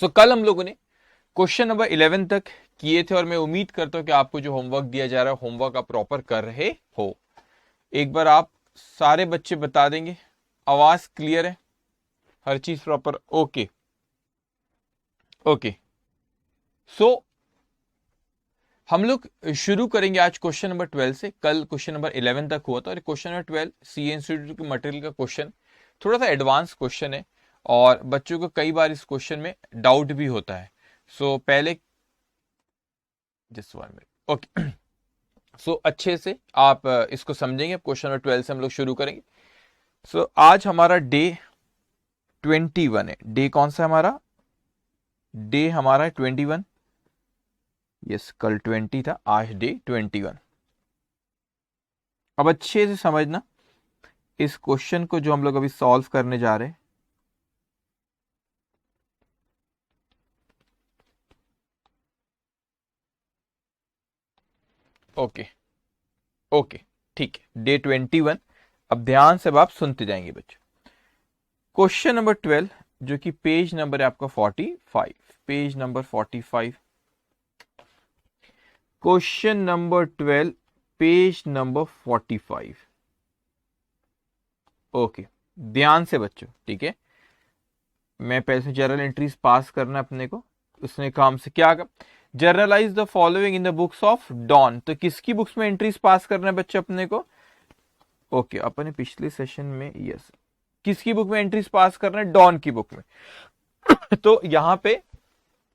कल हम लोगों ने क्वेश्चन नंबर 11 तक किए थे और मैं उम्मीद करता हूं कि आपको जो होमवर्क दिया जा रहा है होमवर्क आप प्रॉपर कर रहे हो। एक बार आप सारे बच्चे बता देंगे, आवाज क्लियर है, हर चीज प्रॉपर ओके ओके। सो हम लोग शुरू करेंगे आज क्वेश्चन नंबर 12 से। कल क्वेश्चन नंबर 11 तक हुआ था और क्वेश्चन नंबर 12 सी इंस्टीट्यूट के मटेरियल का क्वेश्चन थोड़ा सा एडवांस क्वेश्चन है और बच्चों को कई बार इस क्वेश्चन में डाउट भी होता है। पहले जस्ट 1 मिनट ओके। अच्छे से आप इसको समझेंगे। क्वेश्चन नंबर 12 से हम लोग शुरू करेंगे। आज हमारा डे 21 है। डे कौन सा है हमारा? डे हमारा है 21। यस, कल 20 था, आज डे 21। अब अच्छे से समझना इस क्वेश्चन को जो हम लोग अभी सॉल्व करने जा रहे हैं। ओके ओके ठीक है, डे 21। अब ध्यान से अब आप सुनते जाएंगे बच्चों। क्वेश्चन नंबर 12 जो कि पेज नंबर है आपका 45, page number 45। Question number 12 page number 45। Okay, ध्यान से बच्चों, ठीक है। मैं पहले से जर्नल एंट्रीज पास करना अपने को। उसने काम से क्या कहा? Journalise the following in the books of Don. तो किसकी बुक्स में एंट्रीज पास करना है बच्चे अपने को? ओके, अपने पिछले सेशन में यस, किसकी बुक में एंट्रीज पास करना है? डॉन की बुक में। तो यहां पे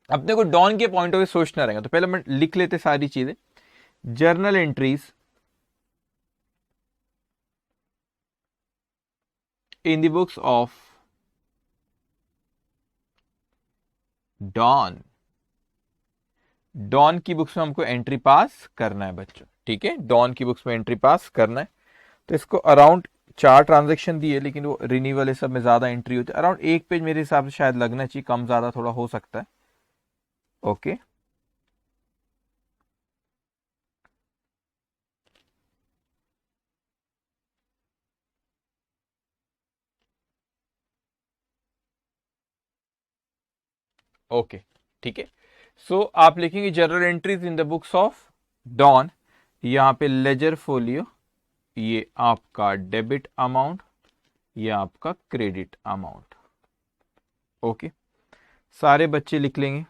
अपने को डॉन के पॉइंट ऑफ व्यू सोचना रहेगा। तो पहले मैं लिख लेते सारी चीजें। Journal entries in the books of Don. Don की बुक्स में हमको एंट्री पास करना है बच्चों, ठीक है। डॉन की बुक्स में एंट्री पास करना है। तो इसको अराउंड 4 ट्रांजेक्शन दिए, लेकिन वो रिन्यूअल है, सब में ज्यादा एंट्री होती है। अराउंड 1 पेज मेरे हिसाब से शायद लगना चाहिए, कम ज्यादा थोड़ा हो सकता है। ओके, ओके ठीक है। आप लिखेंगे journal entries in the books of Don. यहां पे लेजर फोलियो, ये आपका डेबिट अमाउंट, ये आपका क्रेडिट अमाउंट। ओके, सारे बच्चे लिख लेंगे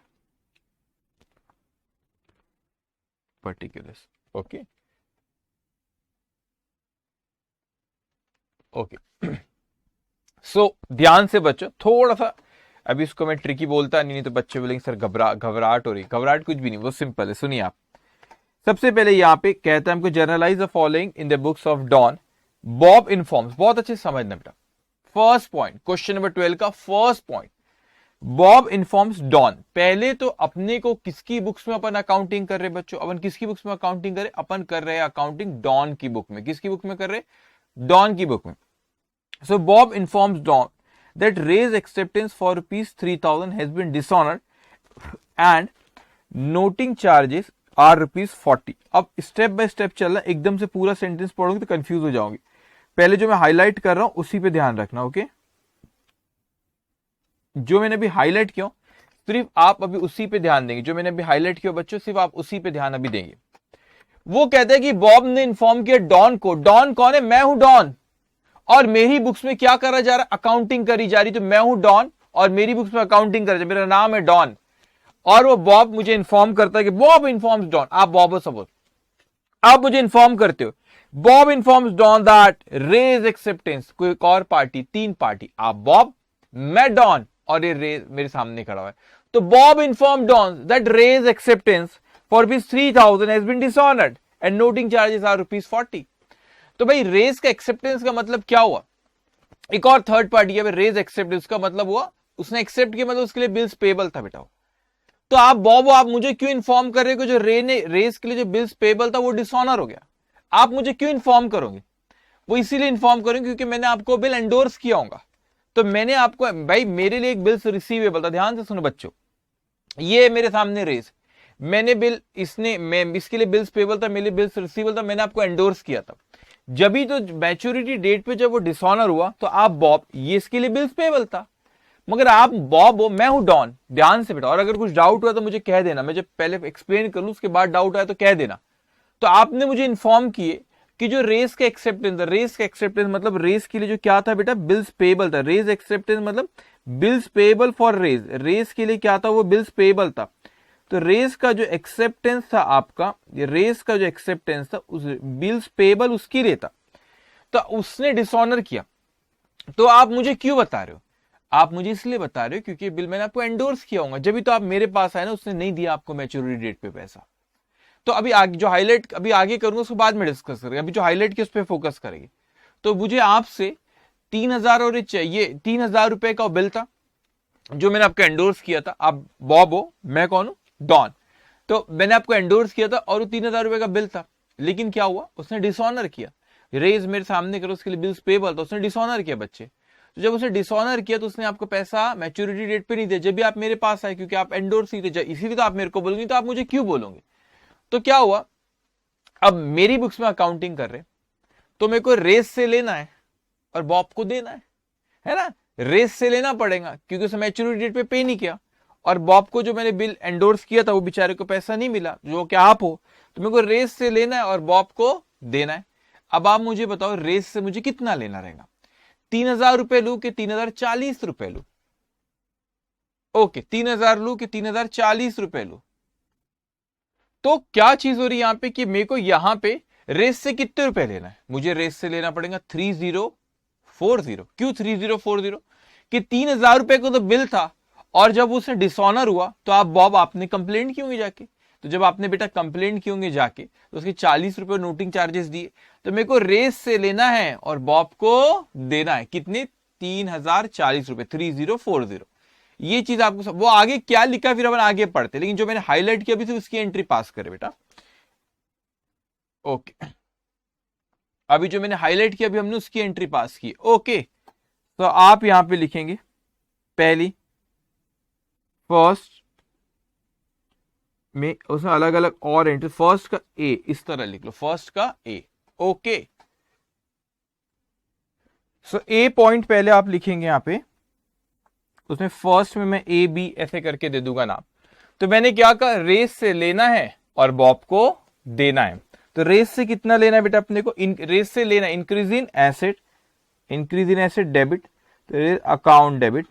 पर्टिकुलर्स। Okay okay. ध्यान से बच्चों, थोड़ा सा अभी इसको मैं ट्रिकी बोलता नहीं तो बच्चे बोलेंगे सर घबराहट हो रही। घबराहट कुछ भी नहीं, वो सिंपल है। सुनिए आप, सबसे पहले यहां पे कहता है हमको journalise the following in the books of Don. Bob informs, बहुत अच्छे से समझना बेटा। फर्स्ट पॉइंट, क्वेश्चन नंबर 12 का first point, Bob informs Don. पहले तो अपने को किसकी बुक्स में अपन अकाउंटिंग कर रहे बच्चों? अपन किसकी बुक्स में अकाउंटिंग कर रहे? अपन कर रहे हैं अकाउंटिंग डॉन की बुक में। किसकी बुक में कर रहे? डॉन की बुक में। So Bob informs Don that raise acceptance for rupees 3000 has been dishonored and noting charges are rupees 40। अब स्टेप बाय स्टेप चलना, एकदम से पूरा सेंटेंस पढ़ोगे तो कंफ्यूज हो जाओगे। पहले जो मैं हाईलाइट कर रहा हूं उसी पे ध्यान रखना। ओके, जो मैंने अभी हाईलाइट किया सिर्फ आप अभी उसी पे ध्यान देंगे। जो मैंने अभी हाईलाइट किया बच्चों, सिर्फ आप उसी पे ध्यान अभी देंगे। वो कहते हैं कि बॉब ने इन्फॉर्म किया डॉन को। डॉन कौन है? मैं हूं डॉन, और मेरी बुक्स में क्या करा जा रहा है? अकाउंटिंग करी जा रही। तो मैं हूं डॉन और मेरी बुक्स में अकाउंटिंग कर, मेरा नाम है डॉन। और वो बॉब मुझे इन्फॉर्म करता है कि बॉब इन्फॉर्म्स डॉन। आप बॉब हो, सपोज आप मुझे इन्फॉर्म करते हो, Bob informs Don that Ray's acceptance. कोई एक और पार्टी, 3 पार्टी, आप बॉब, मैं डॉन और ये रेज मेरे सामने खड़ा हुआ है। तो Bob inform Don that Ray's acceptance for rupees 3000 has been dishonoured and noting charges are rupees 40। तो भाई रेज का एक्सेप्टेंस का मतलब क्या हुआ? एक और थर्ड पार्टी है रेज एक्सेप्टेंस का मतलब हुआ उसने एक्सेप्ट किया, मतलब उसके लिए बिल्स पेबल था बेटा। तो आप बॉब, आप मुझे क्यों इन्फॉर्म कर रहे हो? जो रेज के लिए जो बिल्स पेबल था वो डिसऑनर हो गया। आप मुझे क्यों इन्फॉर्म करोगे? वो इसीलिए इन्फॉर्म करेंगे क्योंकि मैंने आपको बिल एंडोर्स किया होगा। तो मैंने आपको, भाई मेरे लिए एक बिल्स रिसीवेबल था। ध्यान से सुनो बच्चों, ये मेरे सामने रेज, मैंने बिल, इसने, मैं इसके लिए बिल्स पेबल था, मेरे लिए बिल्स रिसीवेबल था, मैंने आपको एंडोर्स किया था। जब ही तो मैच्योरिटी डेट पे जब वो डिसऑनर हुआ तो आप बॉब, ये इसके लिए बिल्स पेबल था, मगर आप बॉब हो, मैं हूं डॉन। ध्यान से बेटा, और अगर कुछ डाउट हुआ तो मुझे कह देना, मैं जब पहले एक्सप्लेन कर लूं उसके बाद डाउट आया तो कह देना। तो आपने मुझे इन्फॉर्म किए कि जो रेस का एक्सेप्टेंस था, रेस का एक्सेप्टेंस मतलब रेस के लिए जो क्या था बेटा, बिल्स पेबल था। रेस एक्सेप्टेंस मतलब bills payable for Ray's, Ray's के लिए क्या था, वो बिल्स पेबल था। तो रेस का जो एक्सेप्टेंस था आपका, ये रेस का जो एक्सेप्टेंस था उस बिल्स पेबल उसके लिए था, तो उसने डिसऑनर किया। तो आप मुझे क्यों बता रहे हो? आप मुझे इसलिए बता रहे हो क्योंकि बिल मैंने आपको एंडोर्स किया होगा, जब भी तो आप मेरे पास आए ना, उसने नहीं दिया आपको मैच्योरिटी डेट पे पैसा। तो अभी आगे जो हाईलाइट अभी आगे करूंगा उसको बाद में डिस्कस करेंगे, अभी जो हाईलाइट किया उस पर फोकस करेंगे। तो मुझे आपसे 3,000 और चाहिए, 3,000 रुपए का बिल था जो मैंने आपको एंडोर्स किया था। आप बॉब हो, मैं कौन हूं, डॉन। तो मैंने आपको एंडोर्स किया था और वो 3,000 रुपए का बिल था, लेकिन क्या हुआ, उसने डिसऑनर किया। रेज मेरे सामने करो, उसके लिए बिल्स पेबल था, उसने डिसऑनर किया बच्चे। तो जब उसने डिसऑनर किया तो उसने आपको पैसा मैच्योरिटी डेट पे नहीं दिया, जब भी आप मेरे पास आए, क्योंकि आप एंडोर्स ही थे, इसीलिए तो आप मेरे को बोलोगे, तो आप मुझे क्यों बोलोगे? तो क्या हुआ, अब मेरी बुक्स में अकाउंटिंग कर रहे, तो मेरे को रेस से लेना है और बॉब को देना है ना। रेस से लेना पड़ेगा क्योंकि उसे मैच्योरिटी डेट पे पे नहीं किया, और बॉब को जो मैंने बिल एंडोर्स किया था वो बेचारे को पैसा नहीं मिला, जो कि आप हो। तो मेरे को रेस से लेना है और बॉब को देना है। अब आप मुझे बताओ रेस से मुझे कितना लेना रहेगा, 3,000 रुपए लू कि 3,040 रुपए लू? ओके, 3,000 लू कि 3,040 रुपए लू? तो क्या चीज हो रही है यहां पे कि मेरे को यहां पे रेस से कितने रुपए लेना है? मुझे रेस से लेना पड़ेगा 3040। क्यों 3040? कि 3,000 रुपए को तो बिल था, और जब उसने डिसऑनर हुआ तो आप बॉब आपने कंप्लेंट की होंगे जाके। तो जब आपने बेटा कंप्लेंट की होंगे जाके, तो उसके 40 रुपए नोटिंग चार्जेस दिए। तो मेरे को रेस से लेना है और बॉब को देना है कितने, 3,040 रुपए, 3040। ये चीज आपको वो आगे क्या लिखा फिर अपन आगे पढ़ते, लेकिन जो मैंने हाईलाइट किया अभी थी उसकी एंट्री पास करे बेटा। ओके, अभी जो मैंने हाईलाइट किया अभी हमने उसकी एंट्री पास की। ओके, तो आप यहां पे लिखेंगे पहली, फर्स्ट में उसमें अलग अलग और एंट्री, फर्स्ट का ए, इस तरह लिख लो, फर्स्ट का ए। ओके, सो ए पॉइंट पहले आप लिखेंगे यहां पे, उसमें फर्स्ट में मैं ए बी ऐसे करके दे दूंगा नाम। तो मैंने क्या कहा, रेस से लेना है और बॉब को देना है। तो रेस से कितना लेना है बेटा अपने को, रेस से लेना increase in asset, increase in asset debit, तो अकाउंट डेबिट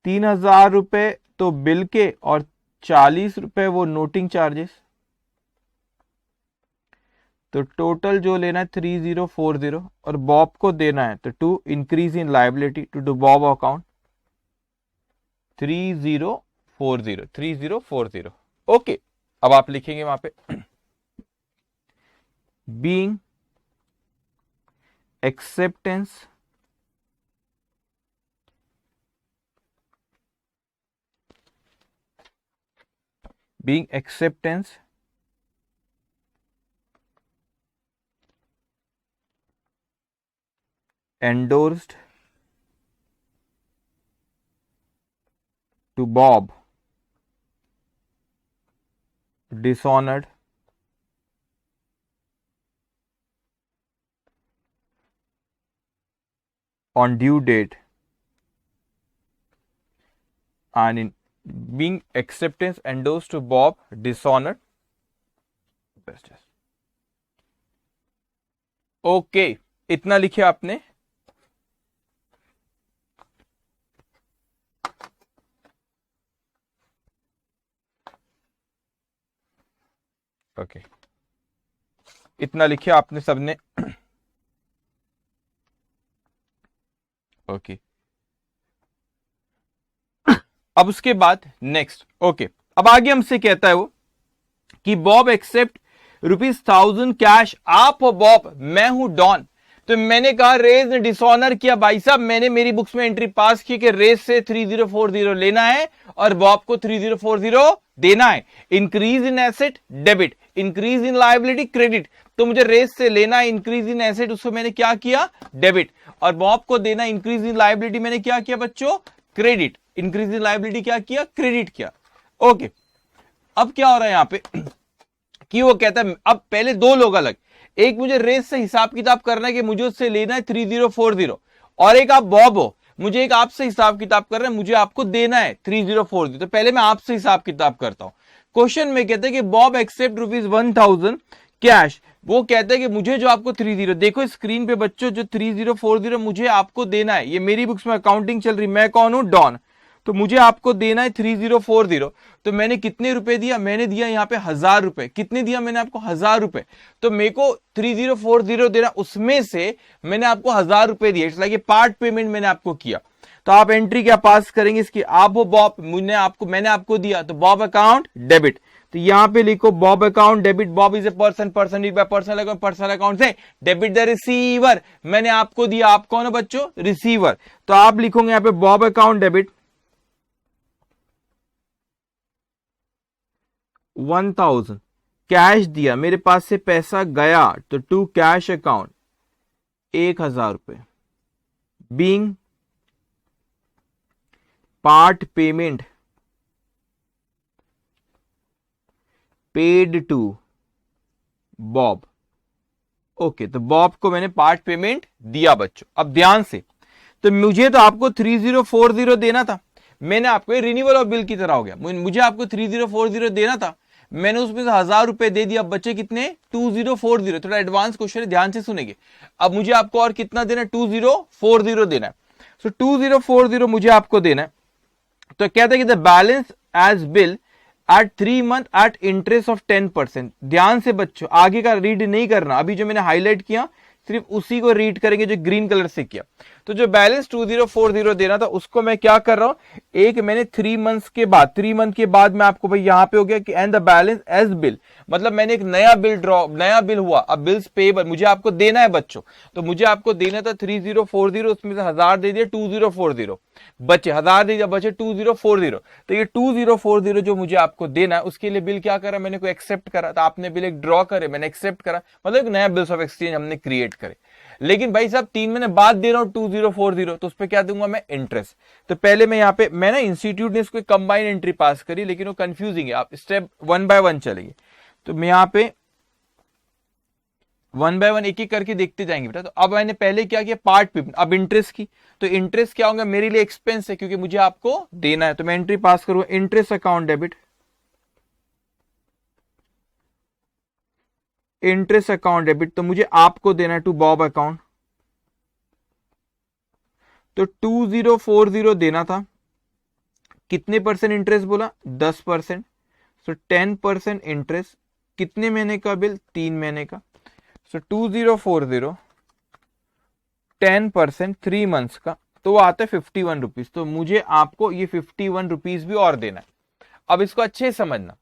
3,000 रुपए तो बिल के और 40 रुपए वो नोटिंग चार्जेस, तो टोटल जो लेना है 3040, और बॉब को देना है तो to increase in liability to do Bob account 3040। Okay, अब आप लिखेंगे वहां पे being acceptance endorsed to Bob, dishonored on due date, and in being acceptance endorsed to Bob, dishonored. Okay, इतना लिखे आपने। ओके, इतना लिखे आपने सबने। ओके, अब उसके बाद नेक्स्ट। ओके, अब आगे हमसे कहता है वो कि बॉब एक्सेप्ट ₹1000 कैश। आप हो बॉब, मैं हूं डॉन। तो मैंने कहा रेस ने डिसऑनर किया भाई साहब, मैंने मेरी बुक्स में एंट्री पास की कि रेस से 3040 लेना है और बॉब को 3040 देना है। Increase in asset debit, increase in liability credit. तो मुझे रेस से लेना है इंक्रीज इन एसेट, उसको मैंने क्या किया, डेबिट, और बॉब को देना इंक्रीज इन लायबिलिटी, मैंने क्या किया बच्चों, क्रेडिट। इंक्रीज इन लायबिलिटी क्या किया, क्रेडिट किया। ओके, अब क्या हो रहा है यहां पे कि वो कहता है, अब पहले दो लोग अलग, एक मुझे रेस से हिसाब किताब करना है कि मुझे उससे लेना है 3040, और एक आप बॉब हो, मुझे एक आपसे हिसाब किताब कर रहे हैं, मुझे आपको देना है 3040, तो पहले मैं आपसे हिसाब किताब करता हूं। क्वेश्चन में कहते हैं कि बॉब एक्सेप्ट ₹1000 कैश। वो कहते हैं कि मुझे जो आपको 30, देखो स्क्रीन पे बच्चों, जो 3040 मुझे आपको देना है, ये मेरी बुक्स में अकाउंटिंग चल रही, मैं कौन हूं, डॉन, तो मुझे आपको देना है 3040। तो मैंने कितने रुपए दिया, मैंने दिया यहाँ पे 1000 रुपए। कितने दिया मैंने आपको, 1000 रुपए। तो मेरे को 3040 देना, उसमें से मैंने आपको 1000 रुपए दिए, इट्स लाइक ये पार्ट पेमेंट मैंने आपको किया। तो आप एंट्री क्या पास करेंगे इसकी, आप हो बॉब, मैंने आपको दिया, तो बॉब अकाउंट डेबिट। तो यहां पे लिखो Bob account debit, Bob is a person, person is by personal account, personal account से डेबिट द रिसीवर, मैंने आपको दिया, आप कौन हो बच्चों, रिसीवर। तो आप लिखोगे यहां पे बॉब अकाउंट डेबिट 1000, कैश दिया, मेरे पास से पैसा गया, तो टू कैश अकाउंट 1000 रुपए, being part payment paid to Bob. Okay, तो बॉब को मैंने पार्ट पेमेंट दिया बच्चों। अब ध्यान से, तो मुझे तो आपको 3040 देना था, मैंने आपको रिन्यूअल ऑफ बिल की तरह हो गया, मुझे आपको 3040 देना था, मैंने उसमें से 1000 रुपए दे दिया, बच्चे कितने, 2040। थोड़ा एडवांस क्वेश्चन है, ध्यान से सुनेंगे। अब मुझे आपको और कितना देना है, 2040 देना है। सो 2040 मुझे आपको देना है। तो कहते हैं कि the balance as bill at 3 month at interest of 10%। ध्यान से बच्चों, आगे का रीड नहीं करना, अभी जो मैंने हाईलाइट किया सिर्फ उसी को रीड करेंगे जो ग्रीन कलर से किया। तो जो बैलेंस 2040 देना था, उसको मैं क्या कर रहा हूं, एक मैंने 3 मंथ्स के बाद, 3 मंथ के बाद मैं आपको भाई यहां पे हो गया कि and the balance as bill, मतलब मैंने एक नया बिल हुआ, अब बिल्स पेबल मुझे आपको देना है बच्चों, तो मुझे आपको देना था 3040, उसमें से 1000 दे दिया, 2040 बचे, 1000 दे दिया, बचे 2040। तो ये 2040 जो मुझे आपको देना है, उसके लिए बिल क्या करा, मैंने कोई एक्सेप्ट करा, तो आपने बिल एक ड्रॉ करे, मैंने एक्सेप्ट करा, मतलब एक नया बिल्स ऑफ एक्सचेंज हमने क्रिएट करे। लेकिन भाई साहब 3 महीने बाद दे रहा हूं 2040, तो उस पर क्या दूंगा मैं, इंटरेस्ट। तो पहले मैं यहाँ पे, मैं ना इंस्टीट्यूट ने इसको कंबाइन एंट्री पास करी, लेकिन वो कंफ्यूजिंग है, आप स्टेप 1 बाय 1 चलेंगे। तो मैं यहाँ पे 1 बाय 1 एक एक करके देखते जाएंगे बेटा। तो अब मैंने पहले क्या किया, पार्ट पेमेंट, अब इंटरेस्ट की। तो इंटरेस्ट क्या होगा, मेरे लिए एक्सपेंस है क्योंकि मुझे आपको देना है, तो मैं एंट्री पास करूंगा, interest account debit, interest account debit, तो मुझे आपको देना है टू बॉब अकाउंट। तो 2040 देना था, कितने परसेंट इंटरेस्ट बोला, 10%। सो 10% इंटरेस्ट, कितने महीने का बिल, 3 महीने का। सो 2040 10% 3 मंथ्स का, तो वो आता है 51 रुपीज। तो मुझे आपको ये 51 रुपीज भी और देना है। अब इसको अच्छे समझना,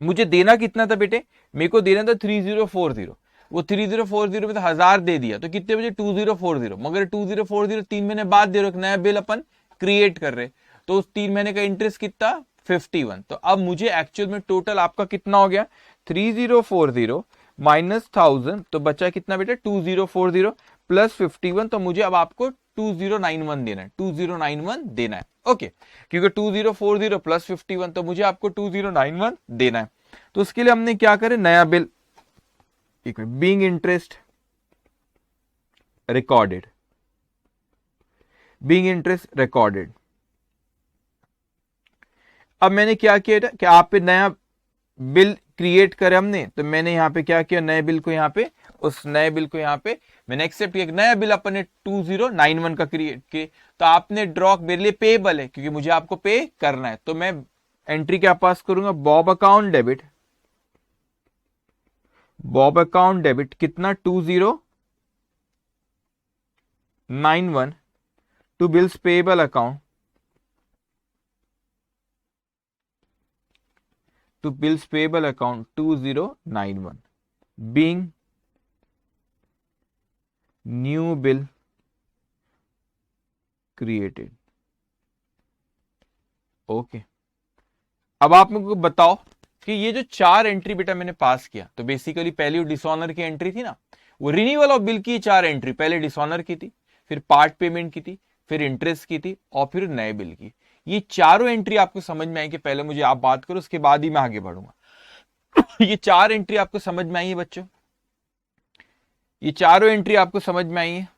मुझे देना कितना था बेटे, मेरे को देना था 3040, वो 3040 में तो 1000 दे दिया, तो कितने बजे, 2040। मगर 2040 3 महीने बाद दे रहे, नया बिल अपन क्रिएट कर रहे, तो उस 3 महीने का इंटरेस्ट कितना, 51। तो अब मुझे एक्चुअल में टोटल आपका कितना हो गया, 3040 माइनस 1000, तो बचा कितना बेटा, 2040 प्लस 51, तो मुझे अब आपको 2091 देना है, 2091 देना है। ओके, क्योंकि 2040 प्लस 51, तो मुझे आपको 2091 देना है। तो उसके लिए हमने क्या करें, नया bill, being interest recorded, being interest recorded. अब मैंने क्या किया कि आप पे नया बिल क्रिएट करे हमने, तो मैंने यहां पे क्या किया, नए बिल को यहां पे, उस नए बिल को यहां पे मैंने एक्सेप्ट किया, नया बिल अपन ने 2091 का क्रिएट किया। तो आपने ड्रॉ मेरे लिए पेबल है क्योंकि मुझे आपको पे करना है, तो मैं एंट्री क्या पास करूंगा, Bob account debit, Bob account debit कितना, 2091 to bills payable account, to bills payable account 2091 being new bill created। Okay, अब आप मेरे को बताओ कि ये जो 4 एंट्री बेटा मैंने पास किया, तो बेसिकली पहली डिसऑनर की एंट्री थी ना, वो रिन्यूअल ऑफ बिल की 4 एंट्री, पहले डिसऑनर की थी, फिर पार्ट पेमेंट की थी, फिर इंटरेस्ट की थी, और फिर नए बिल की। ये चारों एंट्री आपको समझ में आई कि पहले मुझे आप बात करो, उसके बाद ही मैं आगे बढ़ूंगा। ये 4 एंट्री आपको समझ में आई है बच्चों, ये चारों एंट्री आपको समझ में आई है।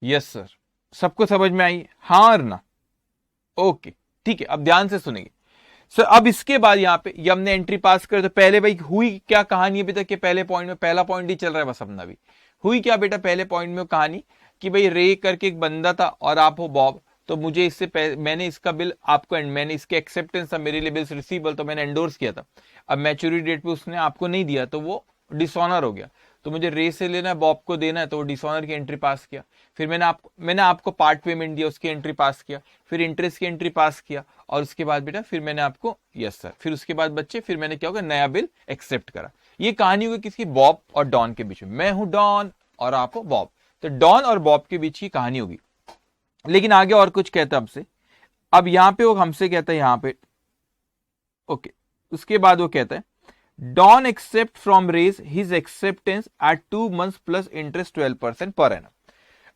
यस सर, सबको समझ में आई, हाँ और ना? ओके ठीक है, अब ध्यान से सुनेंगे सर। अब इसके बाद यहाँ पे ये हमने एंट्री पास कर, तो पहले भाई हुई क्या कहानी अभी तक के पहले पॉइंट में, पहला पॉइंट ही चल रहा है बस अपना भी। हुई क्या बेटा पहले पॉइंट में कहानी कि भाई रे करके एक बंदा था और आप हो बॉब, तो मुझे इससे मैंने इसका बिल आपको, मैंने इसके एक्सेप्टेंस था मेरे लिए बिल्स रिसीवेबल, तो मैंने एंडोर्स किया था। अब मैच्योरिटी डेट पे उसने आपको नहीं दिया तो वो डिसऑनर हो गया, तो मुझे रे से लेना है, बॉब को देना है, तो वो डिसऑनर की एंट्री पास किया। फिर मैंने आपको पार्ट पेमेंट दिया, उसकी एंट्री पास किया, फिर इंटरेस्ट की एंट्री पास किया, और उसके बाद बेटा फिर मैंने आपको, यस सर, फिर उसके बाद बच्चे फिर मैंने क्या होगा, नया बिल एक्सेप्ट करा। ये कहानी होगी किसकी, बॉब और डॉन के बीच में। मैं हूं डॉन और आप हो बॉब, तो डॉन और बॉब के बीच की कहानी होगी। लेकिन आगे और कुछ कहता है हमसे। अब यहां पे वो हमसे कहता है यहां पे, ओके, उसके बाद वो कहता है Don accept from Ray's his acceptance at 2 months plus interest 12% per annum.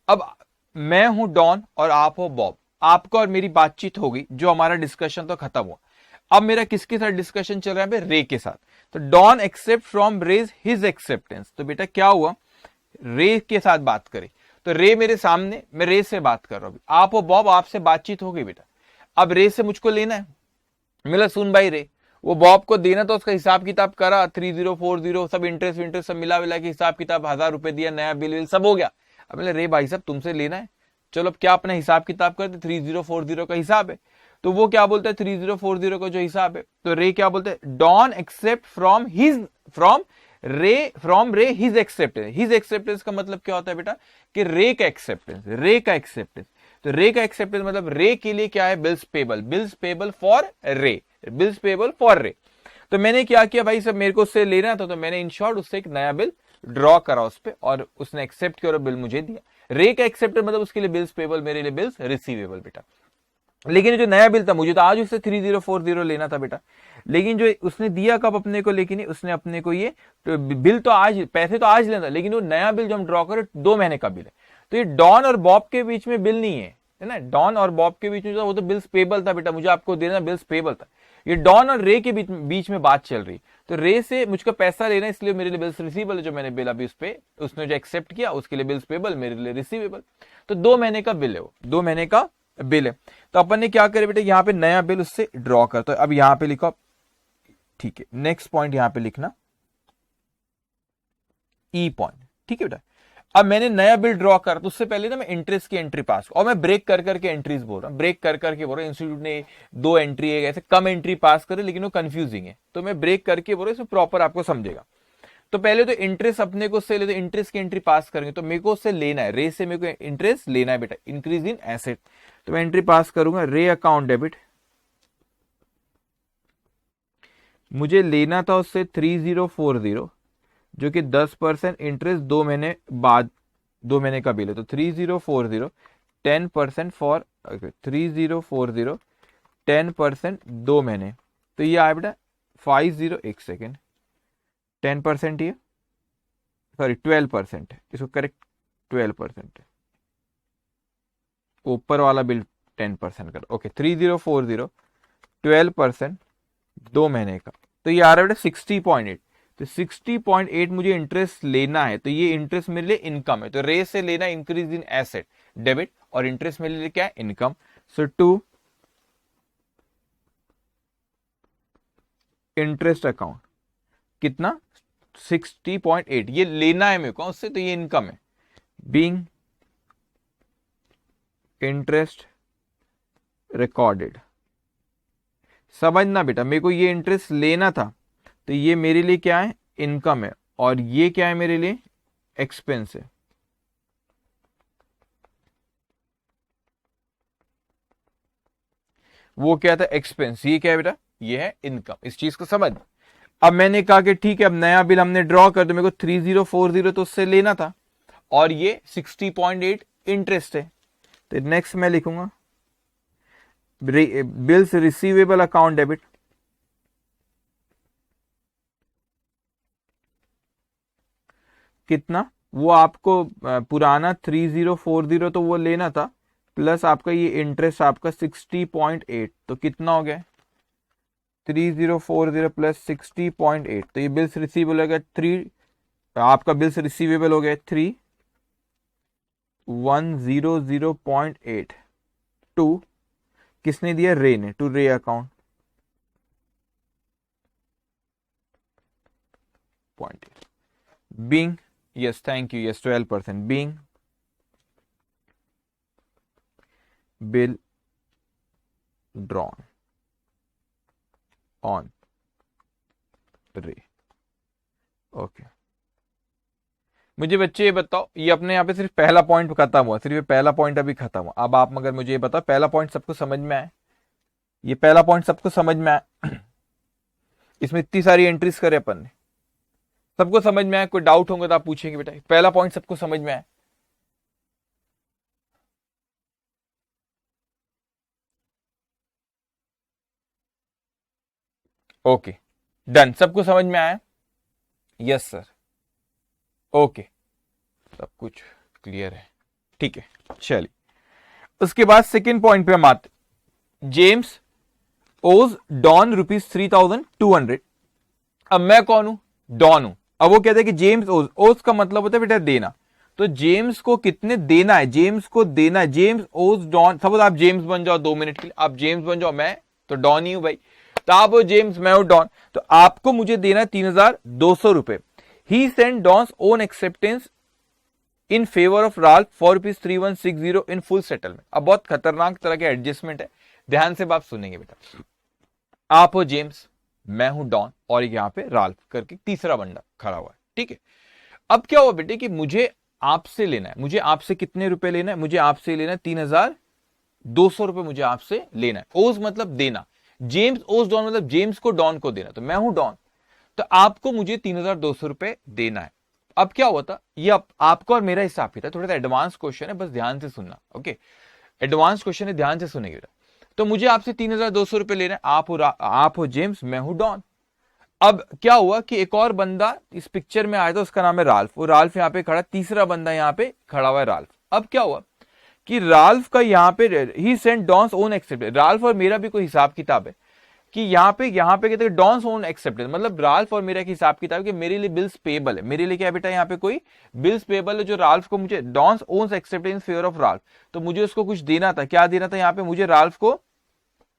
अब मैं हूं डॉन और आप हो बॉब, आपका और मेरी बातचीत हो गई, जो हमारा डिस्कशन तो खत्म हुआ। अब मेरा किसके साथ डिस्कशन चल रहा है, रे के साथ। तो Don accept from Ray's his acceptance, तो बेटा क्या हुआ, रे के साथ बात करें, तो रे मेरे सामने, मैं रे से बात कर रहा हूं। आप हो बॉब, आपसे बातचीत हो गई बेटा। अब रे से मुझको लेना है, मिला सुन भाई रे, वो बॉब को देना, तो उसका हिसाब किताब करा 3040 सब इंटरेस्ट विंटरेस्ट सब मिला विला के हिसाब किताब, 1000 रुपए दिया, नया बिल विल सब हो गया। अब बोले रे भाई साहब तुमसे लेना है, चलो अब क्या अपना हिसाब किताब करते, 3040 का हिसाब है। तो वो क्या बोलता है 3040 का जो हिसाब है, तो रे क्या बोलते हैं, डॉन एक्सेप्ट फ्रॉम रे हिज एक्सेप्टेंस। हिज एक्सेप्टेंस का मतलब क्या होता है बेटा, कि रे का एक्सेप्टेंस, रे का एक्सेप्टेंस। तो रे का एक्सेप्टेंस मतलब रे के लिए क्या है, bills payable, bills payable for रे, बिल्स पेबल फॉर रे। तो मैंने क्या किया भाई, सब मेरे को उससे लेना था, तो मैंने इन शॉर्ट उससे एक नया बिल ड्रॉ करा उस पे, और उसने एक्सेप्ट किया और बिल मुझे दिया। रे का एक्सेप्टेंस मतलब उसके लिए बिल्स पेबल, मेरे लिए बिल्स रिसीवेबल बेटा। लेकिन जो नया बिल था, मुझे तो आज उससे 3040 लेना था बेटा, लेकिन जो उसने दिया कब अपने को, लेकिन उसने अपने को ये तो बिल तो आज, पैसे तो आज लेना, लेकिन वो नया बिल जो हम ड्रॉ करें 2 महीने का बिल है। तो ये डॉन और बॉब के बीच में बिल नहीं है ना, डॉन और बॉब के बीच में जो वो तो बिल्स पेबल था बेटा, मुझे आपको देना बिल्स पेबल था। ये डॉन और रे के बीच में बात चल रही, तो रे से मुझको पैसा लेना, इसलिए मेरे लिए बिल्स रिसीवेबल है, जो मैंने बिल अभी उस पे उसने जो एक्सेप्ट किया उसके लिए बिल्स पेबल, मेरे लिए रिसीवेबल। तो 2 महीने का बिल है, वो 2 महीने का बिल है। तो अपन ने क्या करे बेटे, यहां पे नया बिल उससे ड्रॉ करता है। अब यहां पे लिखो, ठीक है, नेक्स्ट पॉइंट यहां पे लिखना ई पॉइंट, ठीक है बेटा। अब मैंने नया बिल ड्रॉ कर, तो उससे पहले ना मैं इंटरेस्ट की एंट्री पास, और मैं ब्रेक कर करके एंट्रीज बोल रहा हूं, ब्रेक कर करके बोल रहा हूं। इंस्टीट्यूट ने 2 एंट्री है, ऐसे कम एंट्री पास करे, लेकिन वो कंफ्यूजिंग है, तो मैं ब्रेक करके बोल रहा हूं, इसमें प्रॉपर आपको समझेगा। तो पहले तो इंटरेस्ट अपने को उससे ले, तो इंटरेस्ट की एंट्री पास करेंगे, तो मेरे को उससे लेना है, रे से मेरे को इंटरेस्ट लेना है बेटा, इंक्रीज इन एसेट। तो मैं एंट्री पास करूंगा, रे अकाउंट डेबिट, मुझे लेना था उससे 3040, जो कि 10% इंटरेस्ट 2 महीने बाद, 2 महीने का बिल है। तो 3040 10% फॉर 3040 10% 2 महीने, तो ये आया बेटा 50, एक सेकेंड, 10% ये, सॉरी 12% है, इसको करेक्ट 12% है, ऊपर वाला बिल 10% कर, ओके 3040 12% 2 महीने का, तो ये आ रहा है बेटा 60.8। तो 60.8 मुझे इंटरेस्ट लेना है, तो ये इंटरेस्ट मेरे लिए इनकम है। तो रे से लेना इंक्रीज इन एसेट डेबिट, और इंटरेस्ट मेरे लिए क्या है, income. So to interest account कितना 60.8, ये लेना है मेरे को उससे, तो ये इनकम है, बीइंग इंटरेस्ट रिकॉर्डेड। समझना बेटा, मेरे को ये इंटरेस्ट लेना था, तो ये मेरे लिए क्या है, इनकम है, और ये क्या है मेरे लिए, एक्सपेंस है। वो क्या था, एक्सपेंस, ये क्या है बेटा, ये है इनकम। इस चीज को समझ। अब मैंने कहा कि ठीक है, अब नया बिल हमने ड्रॉ कर, तो मेरे को 3040 तो उससे लेना था, और ये 60.8 इंटरेस्ट है। तो नेक्स्ट मैं लिखूंगा बिल्स रिसीवेबल अकाउंट डेबिट, कितना, वो आपको पुराना 3040 तो वो लेना था, प्लस आपका ये इंटरेस्ट आपका 60.8, तो कितना हो गया 3040 प्लस 60.8, तो ये बिल्स रिसीवेबल हो गया 3, आपका बिल्स रिसीवेबल हो गया 3, 100.8 टू किसने दिया, रे ने, टू रे account 0.8 being, yes thank you, yes 12% being bill drawn on रे। ओके मुझे बच्चे ये बताओ, ये अपने यहाँ पे सिर्फ पहला पॉइंट खत्म हुआ, सिर्फ ये पहला पॉइंट अभी खत्म हुआ। अब आप मगर मुझे ये बताओ पहला पॉइंट सबको समझ में आए, ये पहला पॉइंट सबको समझ में आए? इसमें इतनी सारी एंट्रीज करे अपन ने, सबको समझ में आए? कोई डाउट होंगे तो आप पूछेंगे बेटा, पहला पॉइंट सबको समझ में आए? ओके डन, सबको समझ में आया? यस सर, ओके सब कुछ क्लियर है, ठीक है चलिए। उसके बाद सेकेंड पॉइंट पे हम आते, जेम्स ओज डॉन ₹3,200। अब मैं कौन हूं, डॉन हूं। अब वो कहते हैं कि जेम्स ओज, ओज का मतलब होता है बेटा देना, तो जेम्स को कितने देना है, जेम्स को देना है, जेम्स ओज डॉन। सपोज आप जेम्स बन जाओ 2 मिनट के लिए, आप जेम्स बन जाओ, मैं तो डॉन ही हूं भाई, तो आप हो जेम्स, मैं हूं डॉन, तो आपको मुझे देना है 3,200 रुपए। He send Don's own acceptance in favour of Ralph for ₹3,160 in full settlement. अब बहुत खतरनाक तरह के एडजस्टमेंट है, ध्यान से बात सुनेंगे बेटा। आप हो जेम्स, मैं हूं डॉन, और यहां पे राल्फ करके तीसरा बंदा खड़ा हुआ है, ठीक है। अब क्या हुआ बेटे कि मुझे आपसे लेना है, मुझे आपसे कितने रुपए लेना है, मुझे आपसे लेना है 3,200 रुपए, मुझे आपसे लेना है। ओज मतलब देना, जेम्स ओज डॉन मतलब जेम्स को डॉन को देना, तो मैं हूं डॉन, तो आपको मुझे 3,200 रुपए देना है। अब क्या हुआ था, ये आपका और मेरा हिसाब किताब, थोड़ा सा एडवांस क्वेश्चन है, बस ध्यान से सुनना, ओके एडवांस क्वेश्चन है, ध्यान से सुनेंगे। तो मुझे आपसे 3,200 रुपए लेना है, आप हो जेम्स, मैं हूं डॉन। अब क्या हुआ कि एक और बंदा इस पिक्चर में आया था, उसका नाम है राल्फ, वो राल्फ यहाँ पे खड़ा, तीसरा बंदा यहाँ पे खड़ा हुआ है राल्फ। अब क्या हुआ कि राल्फ का यहाँ पे he sent Don's own accepted, Ralph और मेरा भी कोई हिसाब किताब है कि यहाँ पे कहते हैं डॉन्स ओन एक्सेप्टेड, मतलब राल्फ और मेरा हिसाब किताब कि मेरे लिए बिल्स पेबल है, मेरे लिए क्या बेटा यहाँ पे कोई बिल्स पेबल है, जो राल्फ को मुझे Don's own accepted in favour of Ralph, तो मुझे उसको कुछ देना था। क्या देना था, यहाँ पे मुझे राल्फ को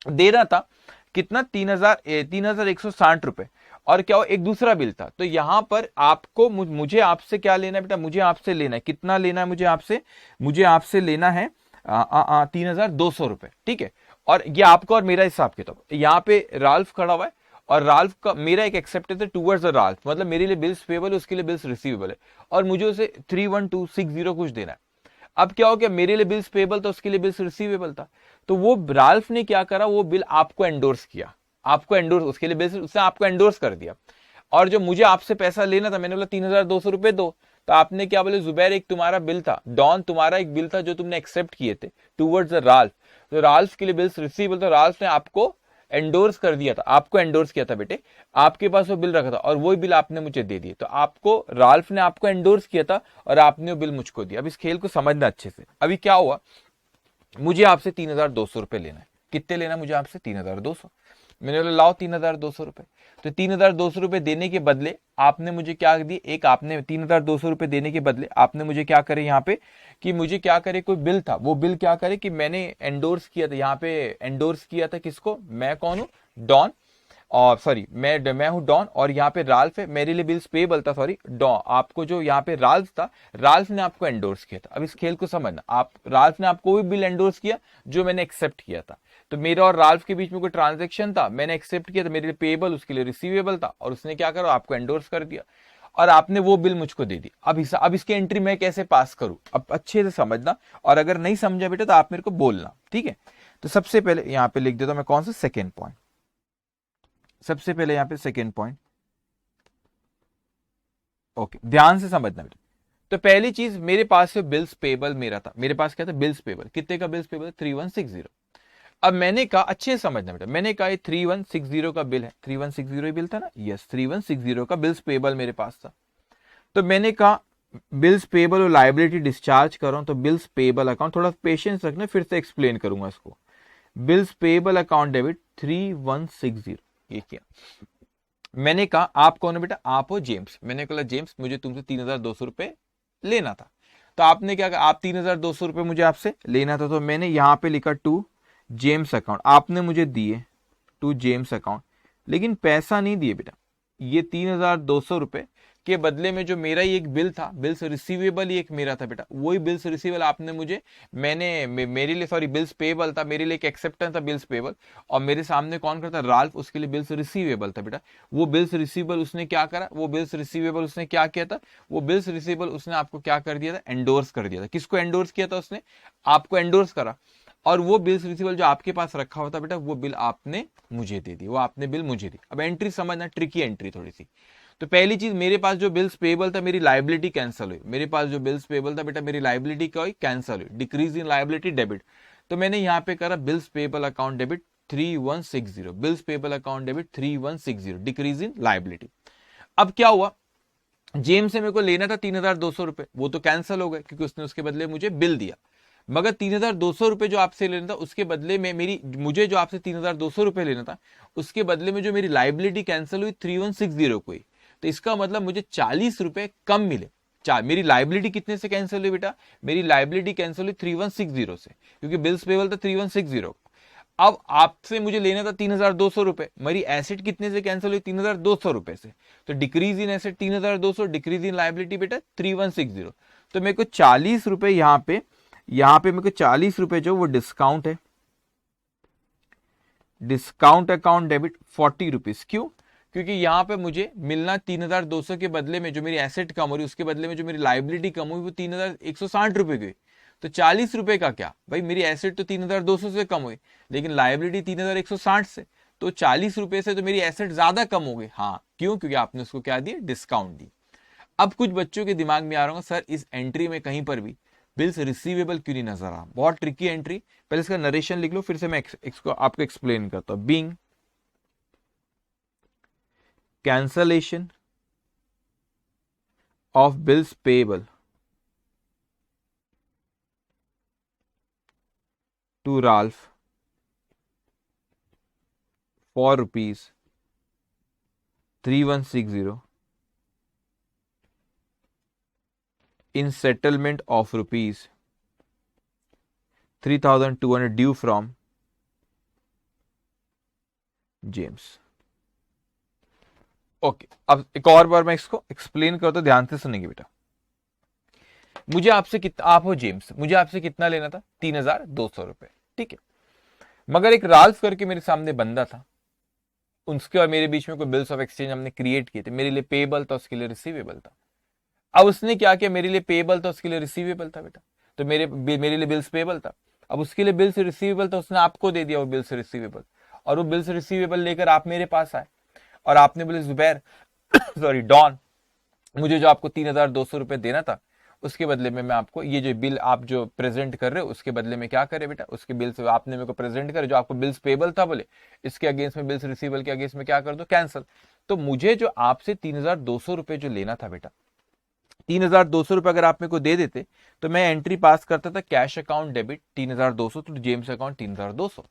देना था कितना, 3,160 रुपए। और क्या हो, एक दूसरा बिल था, तो यहां पर आपको मुझे आपसे क्या लेना है बेटा, मुझे आपसे लेना है, कितना लेना है मुझे आपसे लेना है 3,200 रुपए, ठीक है। और ये आपका और मेरा हिसाब किताब, यहाँ पे राल्फ खड़ा हुआ है, और राल्फ का मेरा एक एक्सेप्टेंस है टूवर्ड्स द राल्फ, मतलब मेरे लिए बिल्स पेबल है, उसके लिए बिल्स रिसीवेबल है, और मुझे उसे 3,1,260 कुछ देना है। अब क्या हो गया, मेरे लिए बिल्स पेबल था, उसके लिए बिल्स रिसीवेबल था, तो वो राल्फ ने क्या करा, वो बिल आपको एंडोर्स किया, आपको एंडोर्स, उसके लिए बिल्स उसने आपको एंडोर्स कर दिया। और जो मुझे आपसे पैसा लेना था, मैंने बोला 3,200 रुपए दो, तो आपने क्या बोले, जुबैर एक तुम्हारा बिल था, डॉन तुम्हारा एक बिल था जो तुमने एक्सेप्ट किए थे टूवर्ड्स द राल्फ, तो राल्फ के लिए बिल्स रिसीवेबल, तो राल्फ ने आपको एंडोर्स कर दिया था, आपको एंडोर्स किया था बेटे, आपके पास वो बिल रखा था, और वो बिल आपने मुझे दे दिए, तो आपको राल्फ ने आपको एंडोर्स किया था, और आपने वो बिल मुझको दिया। अब इस खेल को समझना अच्छे से। अभी क्या हुआ, मुझे आपसे 3,200 रुपए लेना है, कितने लेना मुझे आपसे 3,200, मैंने बोला लाओ 3,200 रुपए, तो 3,200 रुपए देने के बदले आपने मुझे क्या दिए, एक आपने 3,200 रुपए देने के बदले आपने मुझे क्या करे यहाँ पे, कि मुझे क्या करे, कोई बिल था, वो बिल क्या करे कि मैंने एंडोर्स किया था, यहाँ पे एंडोर्स किया था किसको, मैं कौन हूं, डॉन, और सॉरी मैं हूं डॉन, और यहाँ पे राल्फ है, मेरे लिए बिल्स पेबल था, सॉरी डॉन, आपको जो यहाँ पे राल्फ था, राल्फ ने आपको एंडोर्स किया था। अब इस खेल को समझना, आप राल्फ ने आपको कोई बिल एंडोर्स किया जो मैंने एक्सेप्ट किया था, तो मेरा और राल्फ के बीच में कोई ट्रांजेक्शन था, मैंने एक्सेप्ट किया था, मेरे लिए पेबल, उसके लिए रिसीवेबल था, और उसने क्या करा, आपको एंडोर्स कर दिया, और आपने वो बिल मुझको दे दी। अब इसकी एंट्री मैं कैसे पास करूं, अब अच्छे से समझना, और अगर नहीं समझा बेटा तो आप मेरे को बोलना, ठीक है। तो सबसे पहले यहां पे लिख देता हूं मैं, कौन सा, सेकेंड पॉइंट, सबसे पहले यहां पे सेकेंड पॉइंट, ओके ध्यान से समझना बेटा। तो पहली चीज, मेरे पास से बिल्स पेबल मेरा था, मेरे पास क्या था, बिल्स पेबल, कितने का बिल्स पेबल, 3,160। अब मैंने कहा, अच्छे से समझना बेटा, मैंने कहा ये 3,160 का बिल है, 3,160 ही बिल था ना, यस 3,160 का बिल्स पेबल मेरे पास था। तो मैंने कहा बिल्स पेबल और लाइबिलिटी डिस्चार्ज करो, तो बिल्स पेबल अकाउंट, थोड़ा पेशेंस रखना, फिर से एक्सप्लेन करूंगा इसको। बिल्स पेबल अकाउंट डेबिट 3,160, ये किया। मैंने कहा आप कौन हो बेटा, आप हो जेम्स, मैंने कहा जेम्स मुझे तुमसे 3,200 रुपए लेना था, तो आपने क्या कहा, आप 3,200 रुपये मुझे आपसे लेना था, तो मैंने यहां पे लिखा टू जेम्स अकाउंट, आपने मुझे दिए टू जेम्स अकाउंट, लेकिन पैसा नहीं दिए बेटा। ये 3,200 रुपये के बदले में जो मेरा ही एक बिल था, बिल्स रिसीवेबल ही एक मेरा था बेटा, वही बिल्स रिसीवेबल आपने मुझे, मेरे लिए सॉरी बिल्स पेबल था, मेरे लिए एक एक्सेप्टेंस था बिल्स पेबल, और मेरे सामने कौन करता, राल्फ, उसके लिए बिल्स रिसीवेबल था बेटा। वो बिल्स रिसीवेबल उसने क्या करा, वो बिल्स रिसीवेबल उसने क्या किया था, वो बिल्स रिसीवेबल उसने आपको क्या कर दिया था, एंडोर्स कर दिया था। किसको एंडोर्स किया था उसने, आपको एंडोर्स करा, और वो बिल्स रिसीवेबल जो आपके पास रखा हुआ था बेटा, वो बिल आपने मुझे दे दी, वो आपने बिल मुझे दी। अब एंट्री समझना, ट्रिकी एंट्री थोड़ी सी। तो पहली चीज, मेरे पास जो बिल्स पेबल था, मेरी लाइबिलिटी कैंसिल हुई, मेरे पास जो बिल्स पेबल था बेटा, मेरी लाइबिलिटी क्या हुई, कैंसिल हुई, डिक्रीज इन लाइबिलिटी डेबिट। तो मैंने यहां पे करा bills payable account debit 3160, bills payable account debit 3160, decrease in liability. अब क्या हुआ, जेम्स से मेरे को लेना था 3,200 रुपए, वो तो कैंसिल हो गए क्योंकि उसने उसके बदले मुझे बिल दिया। मगर 3,200 रुपए जो आपसे लेना था, उसके बदले में मुझे जो आपसे 3,200 रुपए लेना था, उसके बदले में जो मेरी लाइबिलिटी कैंसिल हुई 3160 को ही। तो इसका मतलब मुझे 40 रुपए कम मिले। मेरी लाइबिलिटी कितने से कैंसिल हुई बेटा, मेरी लाइबिलिटी कैंसिल हुई 3160 से, क्योंकि बिल्स पेबल था 3160। अब आपसे मुझे लेना था 3,200 रुपए, मेरी एसेट कितने से कैंसिल हुई, 3,200 रुपए से। तो decrease in asset 3,200, decrease in liability बेटा 3160। तो मेरे को 40 रुपए यहां पे मेरे को 40 रुपए जो वो डिस्काउंट है, डिस्काउंट अकाउंट डेबिट 40 रुपीज। क्यों, क्योंकि यहां पे मुझे मिलना 3,200 के बदले में जो मेरी एसेट कम हो रही, उसके बदले में जो मेरी लाइबिलिटी कम हुई वो 3,160 रुपए की। तो 40 रुपए का क्या भाई, मेरी एसेट तो 3,200 से कम हुई, लेकिन लाइबिलिटी 3,160 से, तो 40 रुपए से तो मेरी एसेट ज्यादा कम हो गई। हाँ, क्यों, क्योंकि आपने उसको क्या दिया, डिस्काउंट दी। अब कुछ बच्चों के दिमाग में आ रहा होगा, सर इस एंट्री में कहीं पर भी बिल्स रिसीवेबल क्यों नहीं नजर आ, बहुत ट्रिकी एंट्री। पहले इसका नरेशन लिख लो, फिर से मैं इसको आपको एक्सप्लेन करता हूं। Being cancellation of bills payable to Ralph for rupees 3160 in settlement of rupees 3,200 due from James. Okay, अब एक और बार मैं इसको एक्सप्लेन करता हूं, ध्यान से सुनेंगे बेटा। मुझे आपसे कितना, आप हो जेम्स, मुझे आपसे कितना लेना था, 3,200 रुपए, ठीक है। मगर एक राल्फ करके मेरे सामने बंदा था, उसके और मेरे बीच में कोई बिल्स ऑफ एक्सचेंज हमने क्रिएट किए थे, मेरे लिए पेबल था, उसके लिए रिसीवेबल था। अब उसने क्या किया, मेरे लिए पेबल था, उसके लिए रिसीवेबल था बेटा, तो मेरे लिए बिल्स पेबल था, अब उसके लिए बिल्स रिसीवेबल था, उसने आपको दे दिया वो बिल्स रिसीवेबल, और वो बिल्स रिसीवेबल लेकर आप मेरे पास आए और आपने बोले जुबैर सॉरी डॉन, मुझे जो आपको 3,200 रुपए देना था, उसके बदले में मैं आपको ये जो बिल आप जो प्रेजेंट कर रहे हो, उसके बदले में क्या करे बेटा, उसके बिल से आपने मेरे को प्रेजेंट करे, जो आपको बिल्स पेबल था, बोले इसके अगेंस्ट में बिल्स रिसीवेबल के अगेंस्ट में क्या कर दो, कैंसिल। तो मुझे जो आपसे 3,200 रुपए जो लेना था बेटा, 3,200 रुपए अगर आप मेरे को दे देते तो मैं एंट्री पास करता था कैश अकाउंट डेबिट 3,200 तो जेम्स अकाउंट 3,200।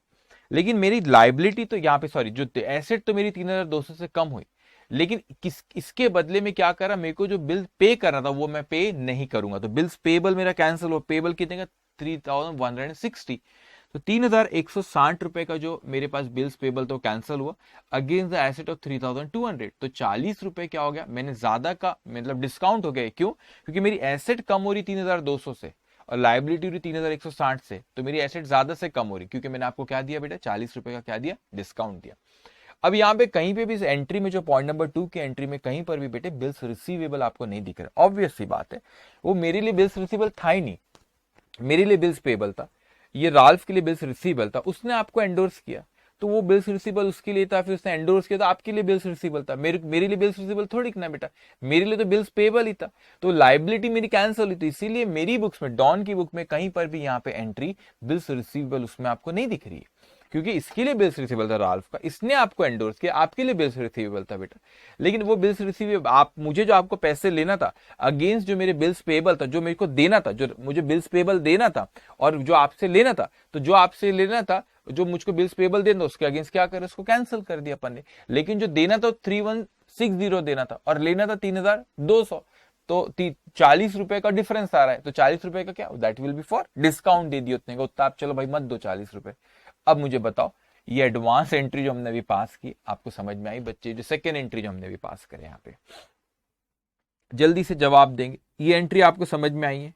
लेकिन मेरी लाइबिलिटी तो यहाँ पे सॉरी जो एसेट तो मेरी 3,200 से कम हुई, लेकिन इसके बदले में क्या करा, मेरे को जो बिल पे करना था वो मैं पे नहीं करूंगा, तो बिल्स पेबल मेरा कैंसिल हो, पेबल कितने का 3,160। तो 3,160 रुपए का जो मेरे पास बिल्स पेबल तो कैंसिल हुआ अगेंस्ट द एसेट ऑफ 3,200। तो 40 रुपए क्या हो गया, मैंने ज्यादा का मतलब डिस्काउंट हो गया। क्यों, क्योंकि मेरी एसेट कम हो रही 3,200 से और लाइबिलिटी हो रही 3,160 से, तो मेरी एसेट ज्यादा से कम हो रही, क्योंकि मैंने आपको क्या दिया बेटा, 40 रुपए का क्या दिया, डिस्काउंट दिया। अब यहाँ पे कहीं पे भी इस एंट्री में जो पॉइंट नंबर 2 की एंट्री में कहीं पर भी बेटे बिल्स रिसीवेबल आपको नहीं दिख रहा, ऑब्वियस सी बात है, वो मेरे लिए बिल्स रिसीवेबल था ही नहीं, मेरे लिए बिल्स पेबल था, ये राल्फ के लिए बिल्स रिसीवेबल था, उसने आपको एंडोर्स किया तो वो बिल्स रिसीवेबल उसके लिए था, फिर उसने एंडोर्स किया तो आपके लिए बिल्स रिसीवेबल था, मेरे लिए बिल्स रिसीवेबल थोड़ी ना बेटा, मेरे लिए तो बिल्स पेबल ही था, तो लाइबिलिटी मेरी कैंसिल हुई, तो इसीलिए मेरी बुक्स में, डॉन की बुक में कहीं पर भी यहाँ पे एंट्री बिल्स रिसीवेबल उसमें आपको नहीं दिख रही है, क्योंकि इसके लिए बिल्स रिसीवेबल था राल्फ का, इसने आपको एंडोर्स किया, आपके लिए बिल्स रिसीवेबल था बेटा। लेकिन वो बिल्स रिसीवेबल आप मुझे जो आपको पैसे लेना था अगेंस्ट जो मेरे बिल्स पेबल था, जो मेरे को देना था, जो मुझे बिल्स पेबल देना था और जो आपसे लेना था, तो जो आपसे लेना था, जो मुझको बिल्स पेबल देना था, उसके अगेंस्ट क्या करे, उसको कैंसिल कर दिया अपन ने। लेकिन जो देना था 3,160 देना था और लेना था 3,200, तो 40 रुपए का डिफरेंस आ रहा है, तो 40 रुपए का क्या, that will be for discount दे दिए उतने का, उतना आप चलो भाई मत दो 40 रुपए। अब मुझे बताओ ये एडवांस एंट्री जो हमने अभी पास की आपको समझ में आई बच्चे, जो सेकेंड एंट्री जो हमने अभी पास करे यहाँ पे जल्दी से जवाब देंगे, ये एंट्री आपको समझ में आई है?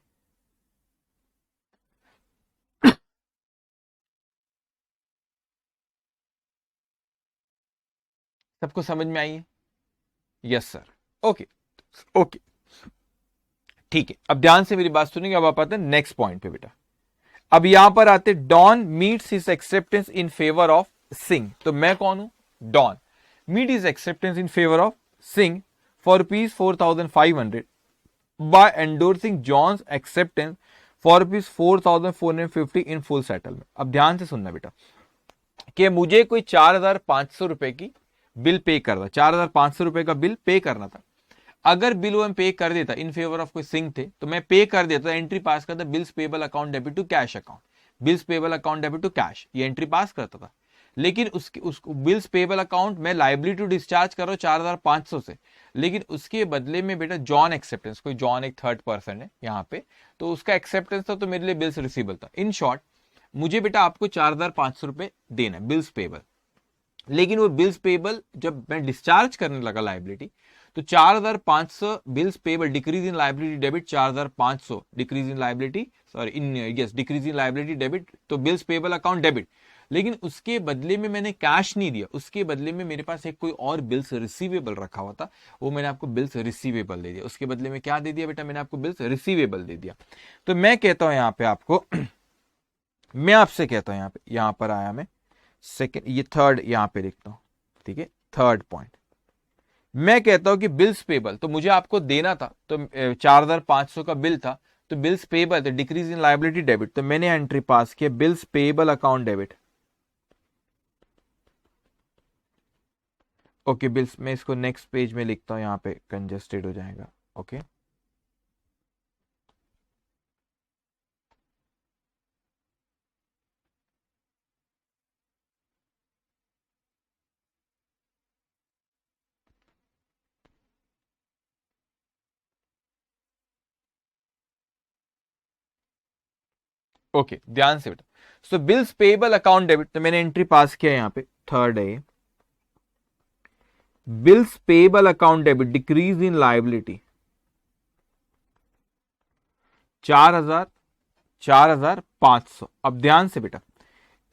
सबको समझ में आई है? Yes sir. ओके ओके ठीक है, अब ध्यान से मेरी बात सुनिए, अब आप आते हैं नेक्स्ट पॉइंट पे बेटा। अब यहां पर आते Don meets his acceptance in favour of Singh, तो मैं कौन हूं? Don meet his acceptance in favour of Singh for ₹4,500 by endorsing John's acceptance for ₹4,450 in full settlement। अब ध्यान से सुनना बेटा कि मुझे कोई 4,500 रुपए की बिल पे करना, 4,500 रुपए का बिल पे करना था। अगर बिल वो पे कर देता इन फेवर ऑफ कोई सिंह थे तो मैं पे कर देता, एंट्री पास करता bills payable account debit to cash account, bills payable account debit to cash, ये एंट्री पास करता था। लेकिन उसको बिल्स पेबल अकाउंट में लाइबिलिटी टू डिस्चार्ज करो 4,500 से, लेकिन उसके बदले में बेटा जॉन एक्सेप्टेंस, कोई जॉन एक थर्ड पर्सन है यहाँ पे, तो उसका एक्सेप्टेंस था तो मेरे लिए बिल्स रिसीवेबल था। इन शॉर्ट मुझे बेटा आपको 4,500 रुपए देना है बिल्स पेबल, लेकिन वो बिल्स पेबल जब मैं डिस्चार्ज करने लगा लाइबिलिटी तो 4,500 bills payable decrease in liability debit, 4,500 decrease in liability, sorry in yes decrease in liability debit, तो बिल्स पेबल अकाउंट डेबिट। लेकिन उसके बदले में मैंने कैश नहीं दिया, उसके बदले में मेरे पास एक कोई और बिल्स रिसीवेबल रखा हुआ था, वो मैंने आपको बिल्स रिसीवेबल दे दिया। उसके बदले में क्या दे दिया बेटा? मैंने आपको बिल्स रिसीवेबल दे दिया। तो मैं कहता हूं यहां पे आपको मैं आपसे कहता हूं यहां पर आया मैं सेकेंड, ये थर्ड यहां पे लिखता हूं, ठीक है, थर्ड पॉइंट मैं कहता हूं कि बिल्स पेबल तो मुझे आपको देना था, तो 4,500 का बिल था, तो बिल्स पेबल तो डिक्रीज इन लाइबिलिटी डेबिट, तो मैंने एंट्री पास किया bills payable account debit. Okay bills, मैं इसको नेक्स्ट पेज में लिखता हूं, यहां पे कंजेस्टेड हो जाएगा। ओके ओके ध्यान से बेटा, सो बिल्स पेबल अकाउंट डेबिट, तो मैंने एंट्री पास किया यहां पे, थर्ड है bills payable account debit decrease in liability 4,500। अब ध्यान से बेटा,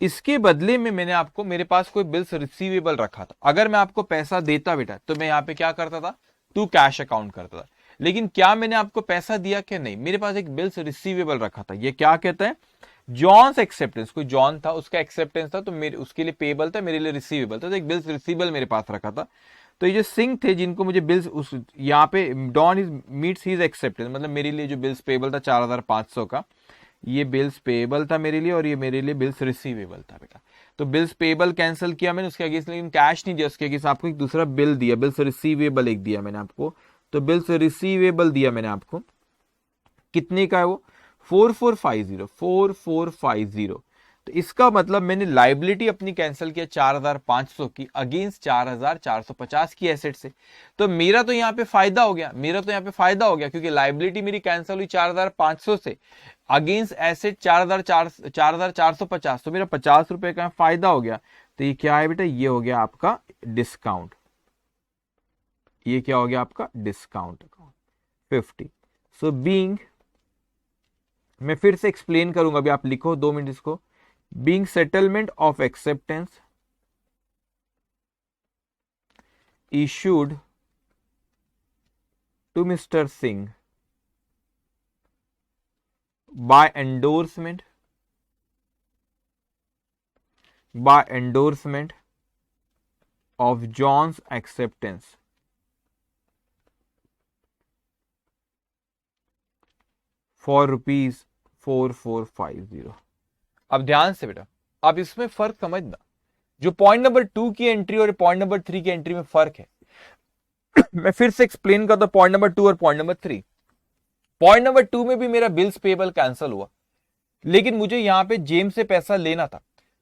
इसके बदले में मैंने आपको, मेरे पास कोई बिल्स रिसीवेबल रखा था, अगर मैं आपको पैसा देता बेटा तो मैं यहां पे क्या करता था? टू कैश अकाउंट करता था। लेकिन क्या मैंने आपको पैसा दिया कि नहीं? मेरे पास एक बिल्स रिसीवेबल रखा था, ये क्या कहता है? जॉन्स एक्सेप्टेंस, कोई जॉन था उसका एक्सेप्टेंस था, तो मेरे उसके लिए पेबल था, मेरे लिए रिसीवेबल था, तो एक बिल्स रिसीवेबल मेरे पास रखा था। तो ये जो सिंह थे जिनको मुझे बिल्स उस यहाँ पे Don is meets his acceptance, मतलब मेरे लिए जो बिल्स पेबल था 4,500 का, ये बिल्स पेबल था मेरे लिए और ये मेरे लिए बिल्स रिसीवेबल था बेटा। तो बिल्स पेबल कैंसिल किया मैंने उसके अगेंस्ट, लेकिन कैश नहीं दिया उसके अगेंस्ट, आपको एक दूसरा बिल दिया, बिल्स रिसीवेबल एक दिया मैंने आपको। तो बिल्स रिसीवेबल दिया मैंने आपको, कितने का है वो? 4,450। तो इसका मतलब मैंने लाइबिलिटी अपनी कैंसिल किया 4,500 की अगेंस्ट 4,450 की एसेट से। तो मेरा तो यहाँ पे फायदा हो गया, क्योंकि लाइबिलिटी मेरी कैंसिल हुई 4,500 से अगेंस्ट एसेट 4,450, तो मेरा 50 रुपए का फायदा हो गया। तो ये क्या है बेटा? ये हो गया आपका डिस्काउंट, ये क्या हो गया आपका? Discount account 50। सो बीइंग, मैं फिर से एक्सप्लेन करूंगा, अभी आप लिखो 2 मिनट इसको। Being settlement of acceptance issued to mister Singh by endorsement of John's acceptance for ₹4,450। अब ध्यान से बेटा, आप इसमें फर्क समझना, जो पॉइंट नंबर 2 की एंट्री और पॉइंट नंबर 3 की एंट्री में फर्क है। मैं फिर से एक्सप्लेन करता हूं पॉइंट नंबर 2 और पॉइंट नंबर 3। पॉइंट नंबर 2 में भी मेरा बिल्स पेबल कैंसिल हुआ, लेकिन मुझे यहां पे जेम्स से पैसा लेना था,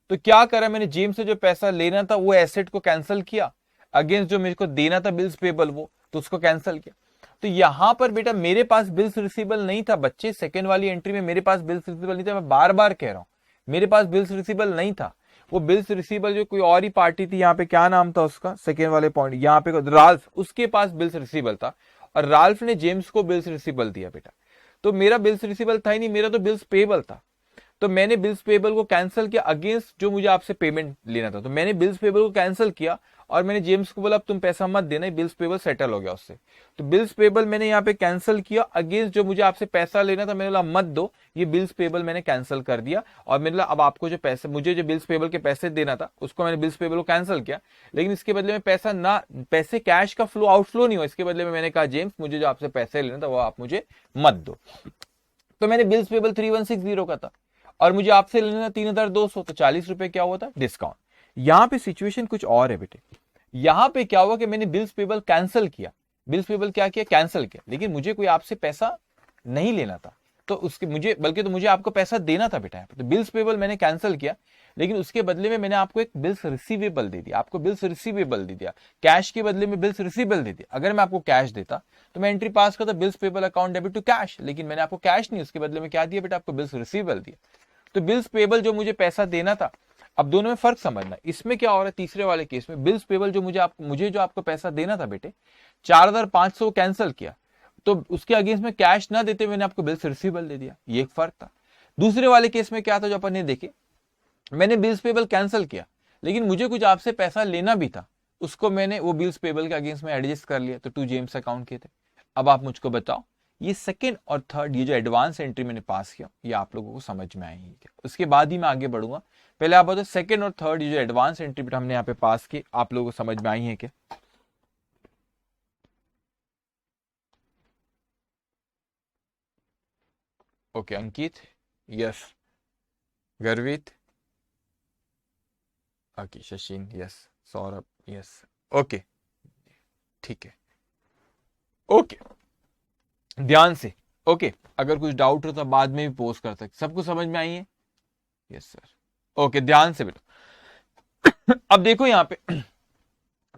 तो क्या करा मैंने? जेम्स से जो पैसा लेना था वो एसेट को कैंसिल किया, अगेंस्ट जो मेरे को देना था बिल्स पेबल वो, तो उसको कैंसिल किया। तो यहां पर बेटा मेरे पास बिल्स रिसीवेबल नहीं था बच्चे, सेकंड वाली एंट्री में मेरे पास बिल्स रिसीवेबल नहीं था, मैं बार बार कह रहा हूं मेरे पास बिल्स रिसीवेबल नहीं था। वो बिल्स रिसीवेबल जो कोई और ही पार्टी थी, यहाँ पे क्या नाम था उसका, सेकेंड वाले पॉइंट यहाँ पे राल्फ, उसके पास बिल्स रिसीवेबल था और राल्फ ने जेम्स को बिल्स रिसीवेबल दिया बेटा। तो मेरा बिल्स रिसीवेबल था ही नहीं, मेरा तो बिल्स पेबल था। तो मैंने बिल्स पेबल को कैंसिल किया अगेंस्ट जो मुझे आपसे पेमेंट लेना था। तो मैंने बिल्स पेबल को कैंसिल किया और मैंने जेम्स को बोला अब तुम पैसा मत देना, बिल्स पेबल सेटल हो गया उससे। तो बिल्स पेबल मैंने यहाँ पे कैंसिल किया अगेंस्ट जो मुझे आपसे पैसा लेना था, मैंने बोला मत दो, ये बिल्स पेबल मैंने कैंसिल कर दिया। और मैंने बोला अब आपको जो पैसे, मुझे जो बिल्स पेबल के पैसे देना था उसको मैंने बिल्स पेबल को कैंसिल किया, लेकिन इसके बदले में पैसा ना, पैसे कैश का फ्लो आउटफ्लो नहीं हुआ, इसके बदले में मैंने कहा जेम्स मुझे जो आपसे पैसे लेना था वो आप मुझे मत दो। तो मैंने बिल्स पेबल 3160 का था और मुझे आपसे लेना था 3200, तो 40 रुपए क्या हुआ था डिस्काउंट। यहां पे सिचुएशन कुछ और है बेटे, यहां पे क्या हुआ कि मैंने बिल्स पेबल कैंसिल किया, बिल्स पेबल क्या किया, कैंसिल किया, लेकिन मुझे कोई आपसे पैसा नहीं लेना था, तो उसके मुझे बल्कि तो मुझे आपको पैसा देना था बेटा। तो बिल्स पेबल मैंने कैंसिल किया, लेकिन उसके बदले में मैंने आपको एक बिल्स रिसीवेबल दे दिया, आपको बिल्स रिसीवेबल दे दिया, कैश के बदले में बिल्स रिसीवेबल दे दिया। अगर मैं आपको कैश देता तो मैं एंट्री पास करता bills payable account debit to cash, लेकिन मैंने आपको कैश नहीं, उसके बदले में क्या दिया बेटा, आपको बिल्स रिसीवेबल दिया। तो बिल्स पेबल जो मुझे पैसा देना था, अब दोनों में फर्क समझना, इसमें क्या हो रहा है तीसरे वाले केस में, बिल्स पेबल जो मुझे जो आपको पैसा देना था बेटे 4500 कैंसिल किया, तो उसके अगेंस्ट में कैश ना देते मैंने आपको बिल्स रिसीवेबल दे दिया, ये एक फर्क था। दूसरे वाले केस में क्या था जो अपन ने देखे, मैंने बिल्स पेबल कैंसिल किया, लेकिन मुझे कुछ आपसे पैसा लेना भी था, उसको मैंने वो बिल्स पेबल के अगेंस्ट में एडजस्ट कर लिया, तो टू जेम्स अकाउंट के थे। अब आप मुझको बताओ ये सेकंड और थर्ड, ये जो एडवांस एंट्री मैंने पास किया, ये आप लोगों को समझ में आई है क्या? उसके बाद ही मैं आगे बढ़ूंगा, पहले आप बताओ सेकंड और थर्ड ये जो एडवांस एंट्री हमने यहाँ पे पास की, आप लोगों को समझ में आई है क्या? Okay Ankit, yes, Garvit, okay Shashin, yes, Saurabh, yes, okay, ठीक है, ओके, ध्यान से, ओके, अगर कुछ डाउट हो तो बाद में भी पोस्ट कर सकते, सबको समझ में आई है? यस सर, ओके, ध्यान से बेटा। अब देखो यहाँ पे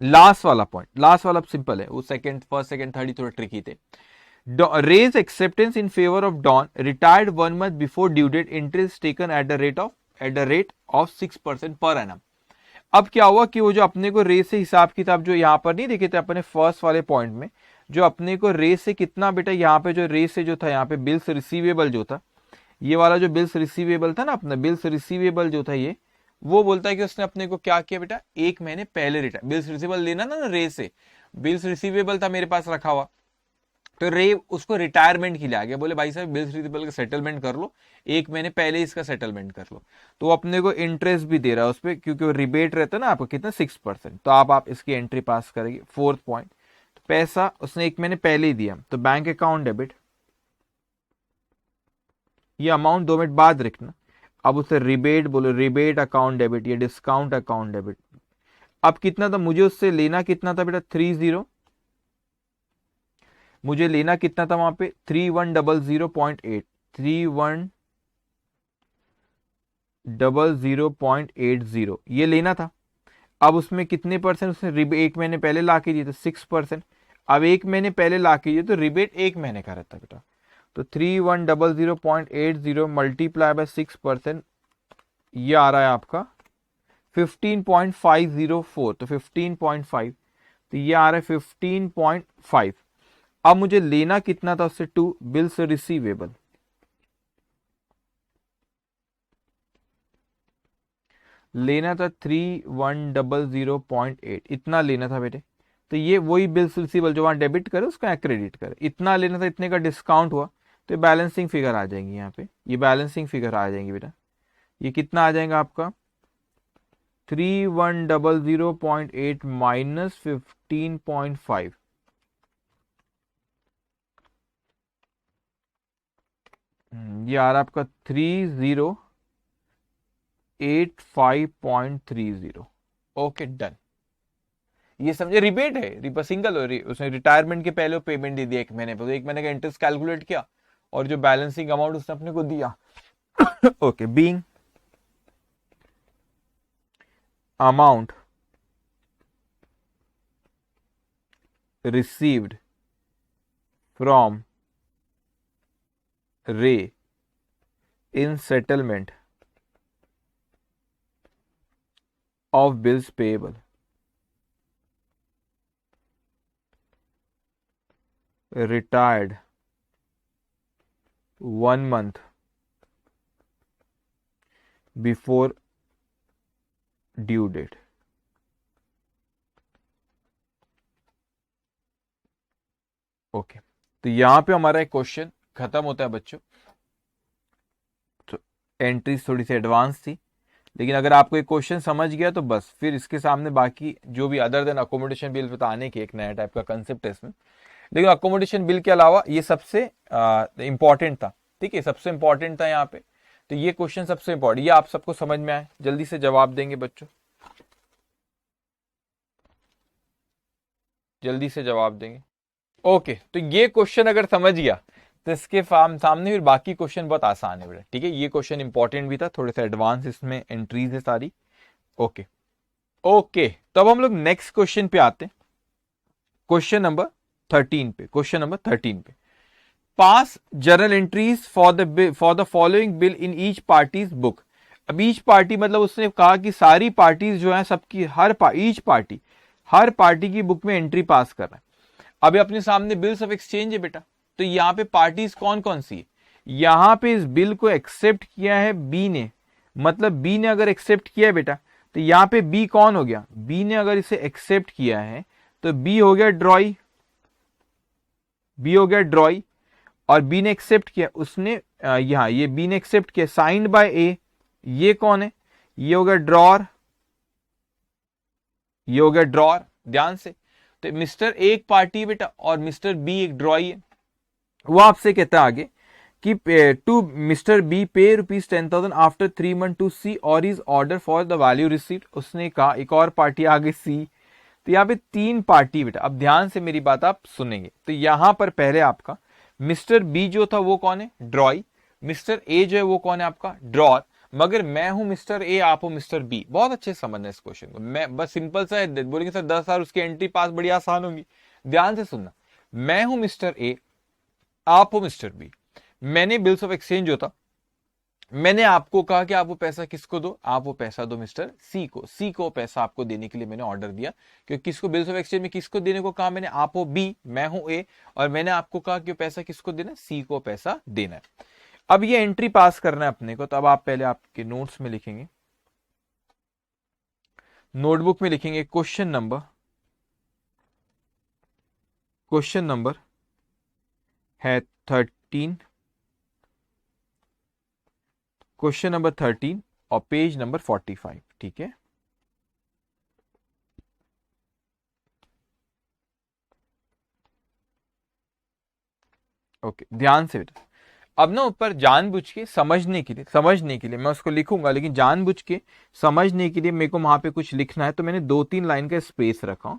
लास्ट वाला पॉइंट, लास्ट वाला सिंपल है, वो सेकंड, फर्स्ट सेकंड थर्ड ही थोड़े ट्रिकी थे। Ray's acceptance in favour of Don, retired 1 month before due date, interest taken at the rate of 6% per annum. अब क्या हुआ कि वो जो अपने को रेस से हिसाब किताब जो यहाँ पर नहीं देखे थे अपने फर्स्ट वाले पॉइंट में, जो अपने को रेस से कितना बेटा, यहाँ पे जो रेस से जो था, यहाँ पे बिल्स रिसीवेबल जो था, ये वाला जो बिल्स रिसीवेबल था ना अपना, बिल्स रिसीवेबल जो था ये, वो बोलता है कि उसने अपने को क्या किया बेटा, 1 महीने पहले रिटायर, बिल्स रिसीवेबल लेना ना रेस से, बिल्स रिसीवेबल था मेरे पास रखा हुआ, तो रे उसको रिटायरमेंट के लिए आ गया, बोले भाई साहब बिल्स रिसीवेबल का सेटलमेंट कर लो, 1 महीने पहले इसका सेटलमेंट कर लो। तो वो अपने को इंटरेस्ट भी दे रहा है उस पर, क्योंकि वो रिबेट रहता है ना आपको कितना 6%, तो आप इसकी एंट्री पास करेंगे। फोर्थ पॉइंट, तो पैसा उसने 1 महीने पहले ही दिया, तो बैंक अकाउंट डेबिट, ये अमाउंट 2 मिनट बाद रखना। अब उसे रिबेट बोलो, रिबेट अकाउंट डेबिट, ये डिस्काउंट अकाउंट डेबिट। अब कितना था मुझे उससे लेना, कितना था बेटा 30, मुझे लेना कितना था वहां पे 3100.8, 3100.80 ये लेना था। अब उसमें कितने परसेंट उसने रिबेट 1 महीने पहले ला के दिए, तो 6%। अब 1 महीने पहले ला के दिए तो रिबेट 1 महीने का रहता बेटा, तो 3100.80 मल्टीप्लाई बाय 6%, ये आ रहा है आपका 15.504, तो 15.5, तो ये आ रहा है 15.5। अब मुझे लेना कितना था उससे, 2 बिल्स रिसीवेबल, लेना था 3100.8, इतना लेना था बेटे। तो ये वही बिल्स रिसीवेबल जो वहां डेबिट करे उसका क्रेडिट करे, इतना लेना था, इतने का डिस्काउंट हुआ, तो ये बैलेंसिंग फिगर आ जाएंगी यहाँ पे, ये बैलेंसिंग फिगर आ जाएंगी बेटा। ये कितना आ जाएगा आपका 3100.8 माइनस 15.5, ये आ रहा है आपका 3085.30। ओके डन, ये समझे, रिबेट है, सिंगल हो रही, उसने रिटायरमेंट के पहले पेमेंट दे दिया 1 महीने पे, तो 1 महीने का इंटरेस्ट कैलकुलेट किया और जो बैलेंसिंग अमाउंट उसने अपने को दिया। Okay, being amount received from Ray in settlement of bills payable. Retired 1 month before due date. Okay, तो यहां पे हमारा एक क्वेश्चन खत्म होता है बच्चों। तो एंट्रीज थोड़ी सी एडवांस थी, लेकिन अगर आपको एक क्वेश्चन समझ गया तो बस फिर इसके सामने बाकी जो भी अदर देन अकोमोडेशन बिल बताने के एक नया टाइप का कंसेप्ट है इसमें। लेकिन अकोमोडेशन बिल के अलावा ये सबसे इंपॉर्टेंट था। ठीक है, सबसे इंपॉर्टेंट था यहाँ पे। तो ये क्वेश्चन सबसे इंपॉर्टेंट, ये आप सबको समझ में आए, जल्दी से जवाब देंगे बच्चों, जल्दी से जवाब देंगे। ओके, तो ये क्वेश्चन अगर समझ गया तो इसके सामने फिर बाकी क्वेश्चन बहुत आसान है बेटा। ठीक है, ये क्वेश्चन इंपॉर्टेंट भी था, थोड़े सा एडवांस इसमें एंट्रीज है सारी। ओके ओके, तो अब हम लोग नेक्स्ट क्वेश्चन पे आते हैं, क्वेश्चन नंबर 13 पे। क्वेश्चन नंबर 13 पे, पास journal entries for the following bill in each parties book. अब ईच पार्टी मतलब उसने कहा कि सारी पार्टीज जो है सबकी हर पार्टी की बुक में एंट्री पास कर रहा है। अभी अपने सामने बिल्स ऑफ एक्सचेंज है बेटा, तो यहाँ पे पार्टीज कौन कौन सी है। यहाँ पे इस बिल को एक्सेप्ट किया है बी ने, मतलब बी ने अगर एक्सेप्ट किया है बेटा, तो यहाँ पे बी कौन हो गया, बी ने अगर इसे एक्सेप्ट किया है तो बी हो गया ड्रॉई, बी हो गया ड्रॉई। और बी ने एक्सेप्ट किया, उसने यहां ये बी ने एक्सेप्ट किया, साइंड बाय ए, ये कौन है, ये हो गया ड्रॉर, ये हो गया ड्रॉर। ध्यान से, तो मिस्टर ए एक पार्टी बेटा और मिस्टर बी एक ड्रॉई है। वो आपसे कहता है आगे कि टू मिस्टर बी पे ₹10,000 आफ्टर 3 months टू सी और is order for the value received. उसने कहा एक और पार्टी आगे सी, तो यहाँ पे 3 पार्टी बेटा। अब ध्यान से मेरी बात आप सुनेंगे, तो यहां पर पहले आपका मिस्टर बी जो था वो कौन है, ड्रॉई। मिस्टर ए जो है वो कौन है आपका, ड्रॉर। मगर मैं हूं मिस्टर ए, आप हो मिस्टर बी। बहुत अच्छे समझना इस क्वेश्चन को, मैं बस सिंपल सा है, बोलेंगे सर 10 साल उसकी एंट्री पास बड़ी आसान होगी। ध्यान से सुनना, मैं हूं मिस्टर ए, आप हो मिस्टर बी। मैंने बिल्स ऑफ एक्सचेंज जो था, मैंने आपको कहा कि आप वो पैसा किसको दो, आप वो पैसा दो मिस्टर सी को। सी को पैसा आपको देने के लिए मैंने ऑर्डर दिया, क्योंकि किसको बिल्स ऑफ एक्सचेंज में किसको देने को कहा मैंने, आप हो बी, मैं हूं ए, और मैंने आपको कहा कि पैसा किसको देना है, सी को पैसा देना है। अब ये एंट्री पास करना है अपने को, तो अब आप पहले आपके नोट्स में लिखेंगे, नोटबुक में लिखेंगे क्वेश्चन नंबर है 13, क्वेश्चन नंबर 13 और पेज नंबर 45। ठीक है, ओके, ध्यान से बेटा। अब ना ऊपर जानबूझ के समझने के लिए मैं उसको लिखूंगा, लेकिन जानबूझ के समझने के लिए मेरे को वहां पे कुछ लिखना है, तो मैंने 2-3 लाइन का स्पेस रखा,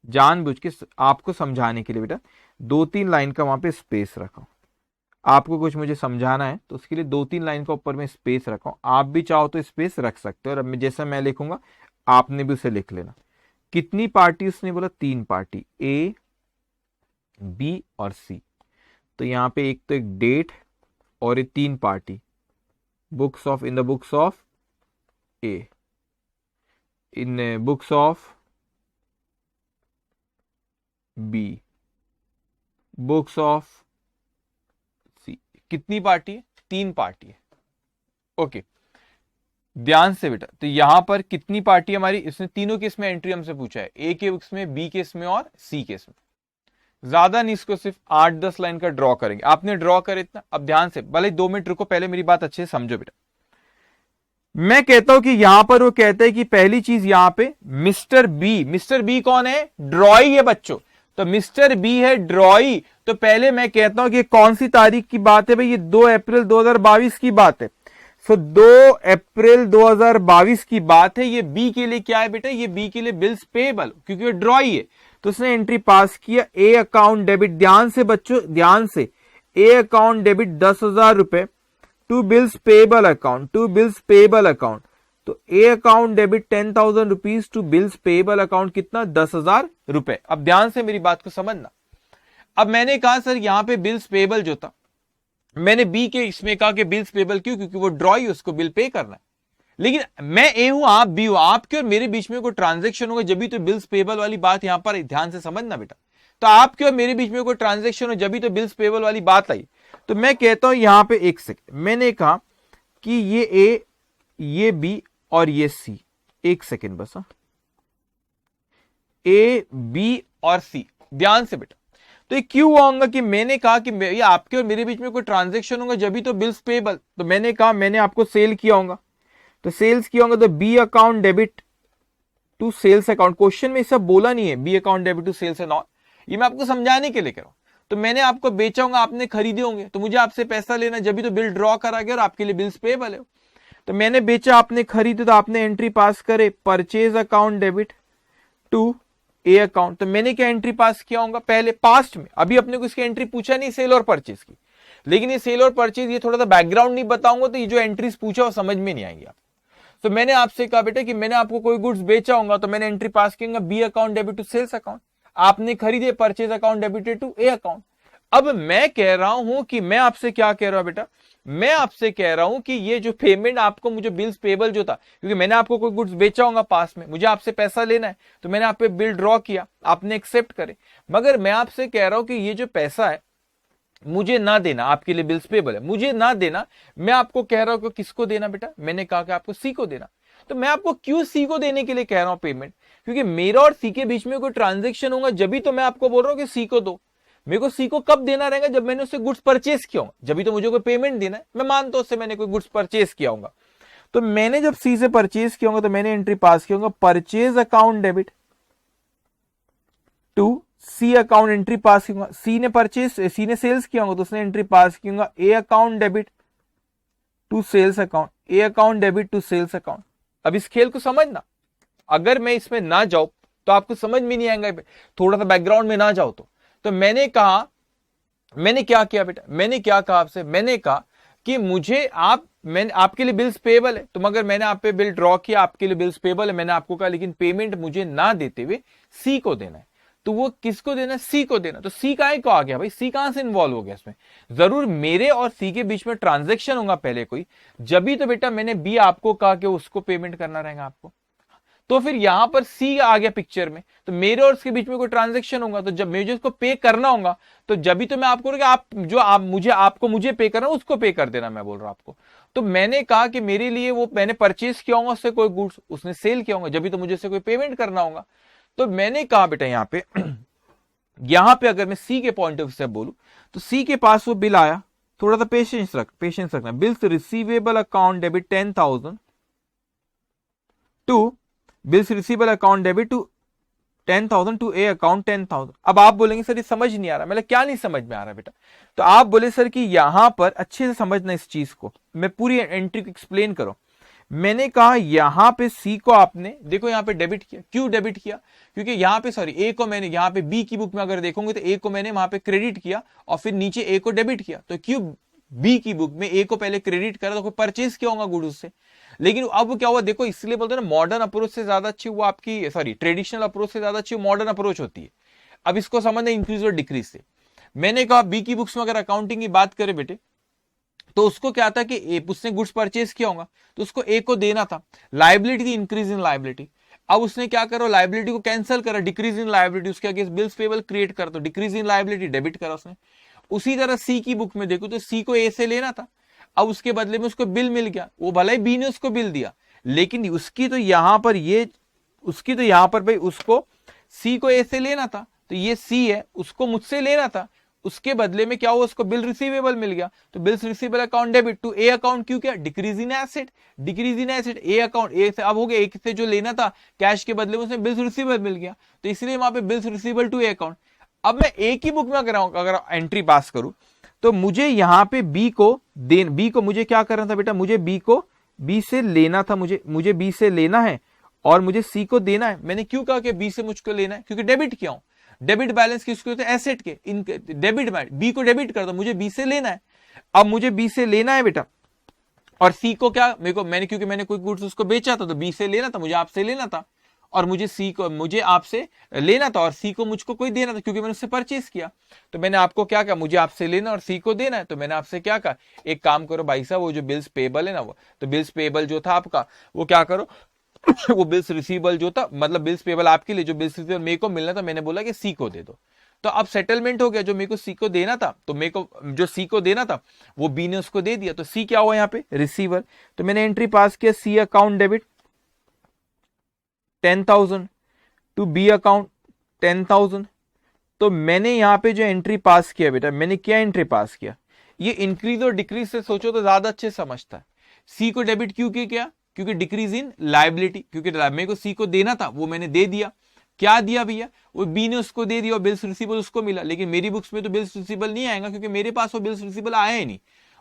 जानबूझ के आपको समझाने के लिए बेटा 2-3 लाइन का वहां पे स्पेस रखा। आपको कुछ मुझे समझाना है तो उसके लिए 2-3 लाइन का ऊपर में स्पेस रखा हूं। आप भी चाहो तो स्पेस रख सकते हो, और अब जैसा मैं लिखूंगा आपने भी उसे लिख लेना। कितनी पार्टी उसने बोला, 3 पार्टी, ए बी और सी। तो यहां पे एक तो एक डेट और ये 3 party, in the books of A, in books of B, books of C. कितनी पार्टी है, 3 पार्टी है। ओके, ध्यान से बेटा, तो यहां पर कितनी पार्टी हमारी, इसने तीनों केस में एंट्री हमसे पूछा है, ए केस में, बी केस में और सी केस में। ज्यादा नहीं, इसको सिर्फ 8-10 लाइन का ड्रॉ करेंगे। आपने ड्रॉ करे इतना। अब ध्यान से, भले 2 मिनट रुको, पहले मेरी बात अच्छे से समझो बेटा। मैं कहता हूं कि यहां पर वो कहता है कि पहली चीज यहां पे मिस्टर बी कौन है, ड्रॉई है बच्चों। तो मिस्टर बी है ड्रॉई, तो पहले मैं कहता हूं कि कौन सी तारीख की बात है भाई, ये 2 अप्रैल 2022 की बात है। सो 2 अप्रैल 2022 की बात है। ये बी के लिए क्या है बेटा, ये बी के लिए बिल्स पेएबल, क्योंकि वो ड्रॉई है, तो उसने एंट्री पास किया। ए अकाउंट डेबिट, ध्यान से बच्चों, ध्यान से, ए अकाउंट डेबिट 10,000 रुपए टू बिल्स पेएबल अकाउंट, तो A account debit 10,000 rupees to bills payable account, कितना, 10,000 रुपए। अब ध्यान से मेरी बात को समझना। अब मैंने कहा सर यहां पे बिल्स पेबल जो था, मैंने बी के इसमें कहा कि बिल्स पेबल क्यों, क्योंकि वो ड्रॉ ही उसको बिल पे करना है। लेकिन मैं ए हूं आप बी हो, आपके और मेरे बीच में कोई ट्रांजेक्शन होगा जब भी तो बिल्स पेबल वाली बात यहां पर ध्यान से समझना बेटा। तो आपके और मेरे बीच में कोई ट्रांजेक्शन हो जब भी तो बिल्स पेबल वाली बात आई। तो मैं कहता हूं यहां पे एक सेकंड, मैंने कहा कि ये ए, ये बी और ये सी, एक सेकंड बस, ए बी और सी, ध्यान से बेटा। तो ये क्यों होगा कि मैंने कहा कि ये आपके और मेरे बीच में कोई ट्रांजेक्शन होगा जब भी तो बिल्स पेबल। तो मैंने कहा मैंने आपको सेल किया होगा, तो सेल्स किया होगा तो B account debit to sales account. Question में सब बोला नहीं है B account debit to sales and all, ये मैं आपको समझाने के लिए कह रहा हूं। तो मैंने आपको बेचा होगा, आपने खरीदे होंगे, तो मुझे आपसे पैसा लेना जब भी तो बिल ड्रॉ करा गया और आपके लिए बिल्स पेबल है। तो मैंने बेचा, आपने खरीदे, तो आपने एंट्री पास करे purchase account debit to A account. तो मैंने क्या एंट्री पास किया होगा पहले पास्ट में, अभी अपने को इसकी एंट्री पूछा नहीं सेल और परचेज की, लेकिन ये सेल और परचेज ये थोड़ा सा बैकग्राउंड नहीं बताऊंगा तो ये जो एंट्रीज पूछा वो समझ में नहीं आएंगे आप। तो मैंने आपसे कहा बेटा कि मैंने आपको कोई गुड्स बेचा होगा तो मैंने एंट्री पास किया B account debit to sales account, आपने खरीदे purchase account debited to A account. अब मैं कह रहा हूं कि मैं आपसे क्या कह रहा हूं बेटा, मैं आपसे कह रहा हूं कि ये जो पेमेंट आपको मुझे बिल्स पेबल जो था, क्योंकि मैंने आपको कोई गुड्स बेचा होगा पास में, मुझे आपसे पैसा लेना है, तो मैंने आप पे बिल ड्रॉ किया, आपने एक्सेप्ट करे, मगर मैं आपसे कह रहा हूं कि ये जो पैसा है मुझे ना देना, आपके लिए बिल्स पेबल है, मुझे ना देना। मैं आपको कह रहा हूं कि किसको देना बेटा, मैंने कहा कि आपको सी को देना। तो मैं आपको क्यों सी को देने के लिए कह रहा हूं पेमेंट, क्योंकि मेरा और सी के बीच में कोई ट्रांजेक्शन होगा जब भी तो मैं आपको बोल रहा हूं कि सी को दो। मेरे को सी को कब देना रहेगा, जब मैंने उससे गुड्स परचेस किया होगा, जब भी तो मुझे कोई पेमेंट देना है। मैं मानता हूं उससे मैंने कोई गुड्स परचेस किया होगा, तो मैंने जब सी से परचेस किया होगा तो मैंने एंट्री पास किया होगा purchase account debit to C account, entry pass किया होगा। सी ने परचेस, सी ने सेल्स किया होगा तो उसने एंट्री पास किया होगा A account debit to sales account, A account debit to sales account. अब इस खेल को समझना, अगर मैं इसमें ना जाऊं तो आपको समझ में नहीं आएगा, थोड़ा सा बैकग्राउंड में ना जाओ तो मैंने कहा, मैंने क्या किया बेटा, मैंने क्या कहा आपसे, मैंने कहा कि मुझे मैंने आपके लिए बिल्स पेबल है, तो मगर मैंने आप पे बिल ड्रॉ किया, आपके लिए बिल्स पेबल है, मैंने आपको कहा लेकिन पेमेंट मुझे ना देते हुए सी को देना है। तो वो किसको देना है, सी को देना। तो सी काहे को आ गया भाई, सी कहां से इन्वॉल्व हो गया इसमें, जरूर मेरे और सी के बीच में ट्रांजेक्शन होगा पहले कोई, जब भी तो बेटा मैंने बी आपको कहा कि उसको पेमेंट करना रहेगा आपको। तो फिर यहां पर सी आ गया पिक्चर में, तो मेरे और उसके बीच में कोई ट्रांजेक्शन होगा, तो जब मुझे उसको पे करना होगा तो जब भी तो मैं आपको आप जो आप मुझे आपको मुझे पे करना उसको पे कर देना, मैं बोल रहा हूं आपको। तो मैंने कहा कि मेरे लिए वो मैंने परचेस किया होगा उससे कोई गुड्स, उसने सेल किया होगा, जब भी तो मुझे उससे कोई पेमेंट करना होगा। तो मैंने कहा बेटा यहां पे अगर मैं सी के पॉइंट ऑफ व्यू से बोलूं तो सी के पास वो बिल आया, थोड़ा सा पेशेंस रखना, bills receivable account debit 10,000 to bills receivable account debit to 10,000 to A account 10,000। अब आप बोलेंगे सर ये समझ नहीं आ रहा, मतलब क्या नहीं समझ में आ रहा बेटा, तो आप बोले सर कि यहां पर अच्छे से समझना इस चीज को, मैं पूरी एंट्री को एक्सप्लेन करूं। मैंने कहा यहां पे सी को आपने देखो यहां पे डेबिट किया, क्यों डेबिट किया, क्योंकि यहां पे सॉरी ए को मैंने यहां पे बी की बुक में अगर देखोगे तो ए को मैंने वहां पे क्रेडिट किया और फिर नीचे ए को डेबिट किया। तो क्यों बी की बुक में ए को पहले क्रेडिट करा, तो कोई परचेज किया होगा गुड उससे। लेकिन अब क्या हुआ देखो, इसलिए बोलते हैं ना मॉडर्न अप्रोच से ज्यादा अच्छी वो आपकी सॉरी ट्रेडिशनल अप्रोच से ज्यादा अच्छी मॉडर्न अप्रोच होती है। अब इसको समझना इंक्रीज और डिक्रीज से। मैंने कहा बी की बुक्स में अगर अकाउंटिंग की बात करें बेटे तो उसको क्या था कि उसने गुड्स परचेज किया होगा तो उसको ए को देना था, लाइबिलिटी थी इंक्रीज इन लाइबिलिटी। अब उसने क्या करा, लाइबिलिटी को कैंसिल करा, डिक्रीज इन लाइबिलिटी, उसके अगेंस्ट बिल्स पेबल क्रिएट करा तो डिक्रीज इन लाइबिलिटी डेबिट करा उसने। उसी तरह सी की बुक में देखो तो सी को ए से लेना था, अब उसके बदले में उसको बिल मिल गया, वो भले ही बी ने उसको बिल दिया लेकिन उसकी तो यहां पर ये उसकी तो यहां पर भाई उसको सी को ए से लेना था, तो ये सी है उसको मुझसे लेना था, उसके बदले में क्या हुआ उसको बिल रिसीवेबल मिल गया, तो bills receivable account debit to A account, क्यों क्या decrease in asset, decrease in asset A account A से अब हो गया, एक से जो लेना था कैश के बदले में उसने बिल्स रिसीवेबल मिल गया, तो इसलिए वहां पे bills receivable to A account. अब मैं ए की बुक में अगर एंट्री पास करूं तो मुझे यहां पे बी को मुझे क्या करना था बेटा, मुझे बी से लेना था, मुझे बी से लेना है और मुझे सी को देना है। मैंने क्यों कहा कि बी से मुझको लेना है, क्योंकि डेबिट किया हूं, डेबिट बैलेंस किसके होते हैं, एसेट के, इन डेबिट बी को डेबिट कर दो, मुझे बी से लेना है। अब मुझे बी से लेना है बेटा और सी को क्या मैंने क्योंकि मैंने कोई गुड्स उसको बेचा था तो बी से लेना था, मुझे आपसे लेना था, और मुझे आपसे लेना था और सी को मुझको कोई देना था क्योंकि मैंने उससे परचेस किया। तो मैंने आपको क्या कहा, मुझे आपसे लेना और सी को देना है, तो मैंने आपसे क्या कहा, एक काम करो भाई साहब, वो जो बिल्स पेबल है ना, वो तो बिल्स पेबल जो था आपका, वो क्या करो वो बिल्स रिसीवेबल जो था, मतलब बिल्स पेबल आपके लिए, जो बिल्स रिसीवेबल मेरे को मिलना था, मैंने बोला कि सी को दे दो। तो अब सेटलमेंट हो गया, जो मेरे को सी को देना था, तो मेरे को जो सी को देना था वो बी ने उसको दे दिया, तो सी क्या हुआ यहाँ पे, रिसीवर। तो मैंने एंट्री पास किया, C account debit 10,000 to B account 10,000। तो मैंने यहां पे जो एंट्री पास किया बेटा, मैंने क्या एंट्री पास किया, ये इंक्रीज और डिक्रीज से सोचो तो ज्यादा अच्छे समझता है। सी को डेबिट क्यों किया, क्योंकि डिक्रीज इन लाइबिलिटी, क्योंकि मेरे को सी को देना था वो मैंने दे दिया। क्या दिया भैया, वो बी ने उसको दे दिया और बिल्स रिसीबल उसको मिला, लेकिन मेरी बुक्स में तो बिल्स रिसीबल नहीं आएगा क्योंकि मेरे पास वो बिल्स रिसीबल आया ही नहीं।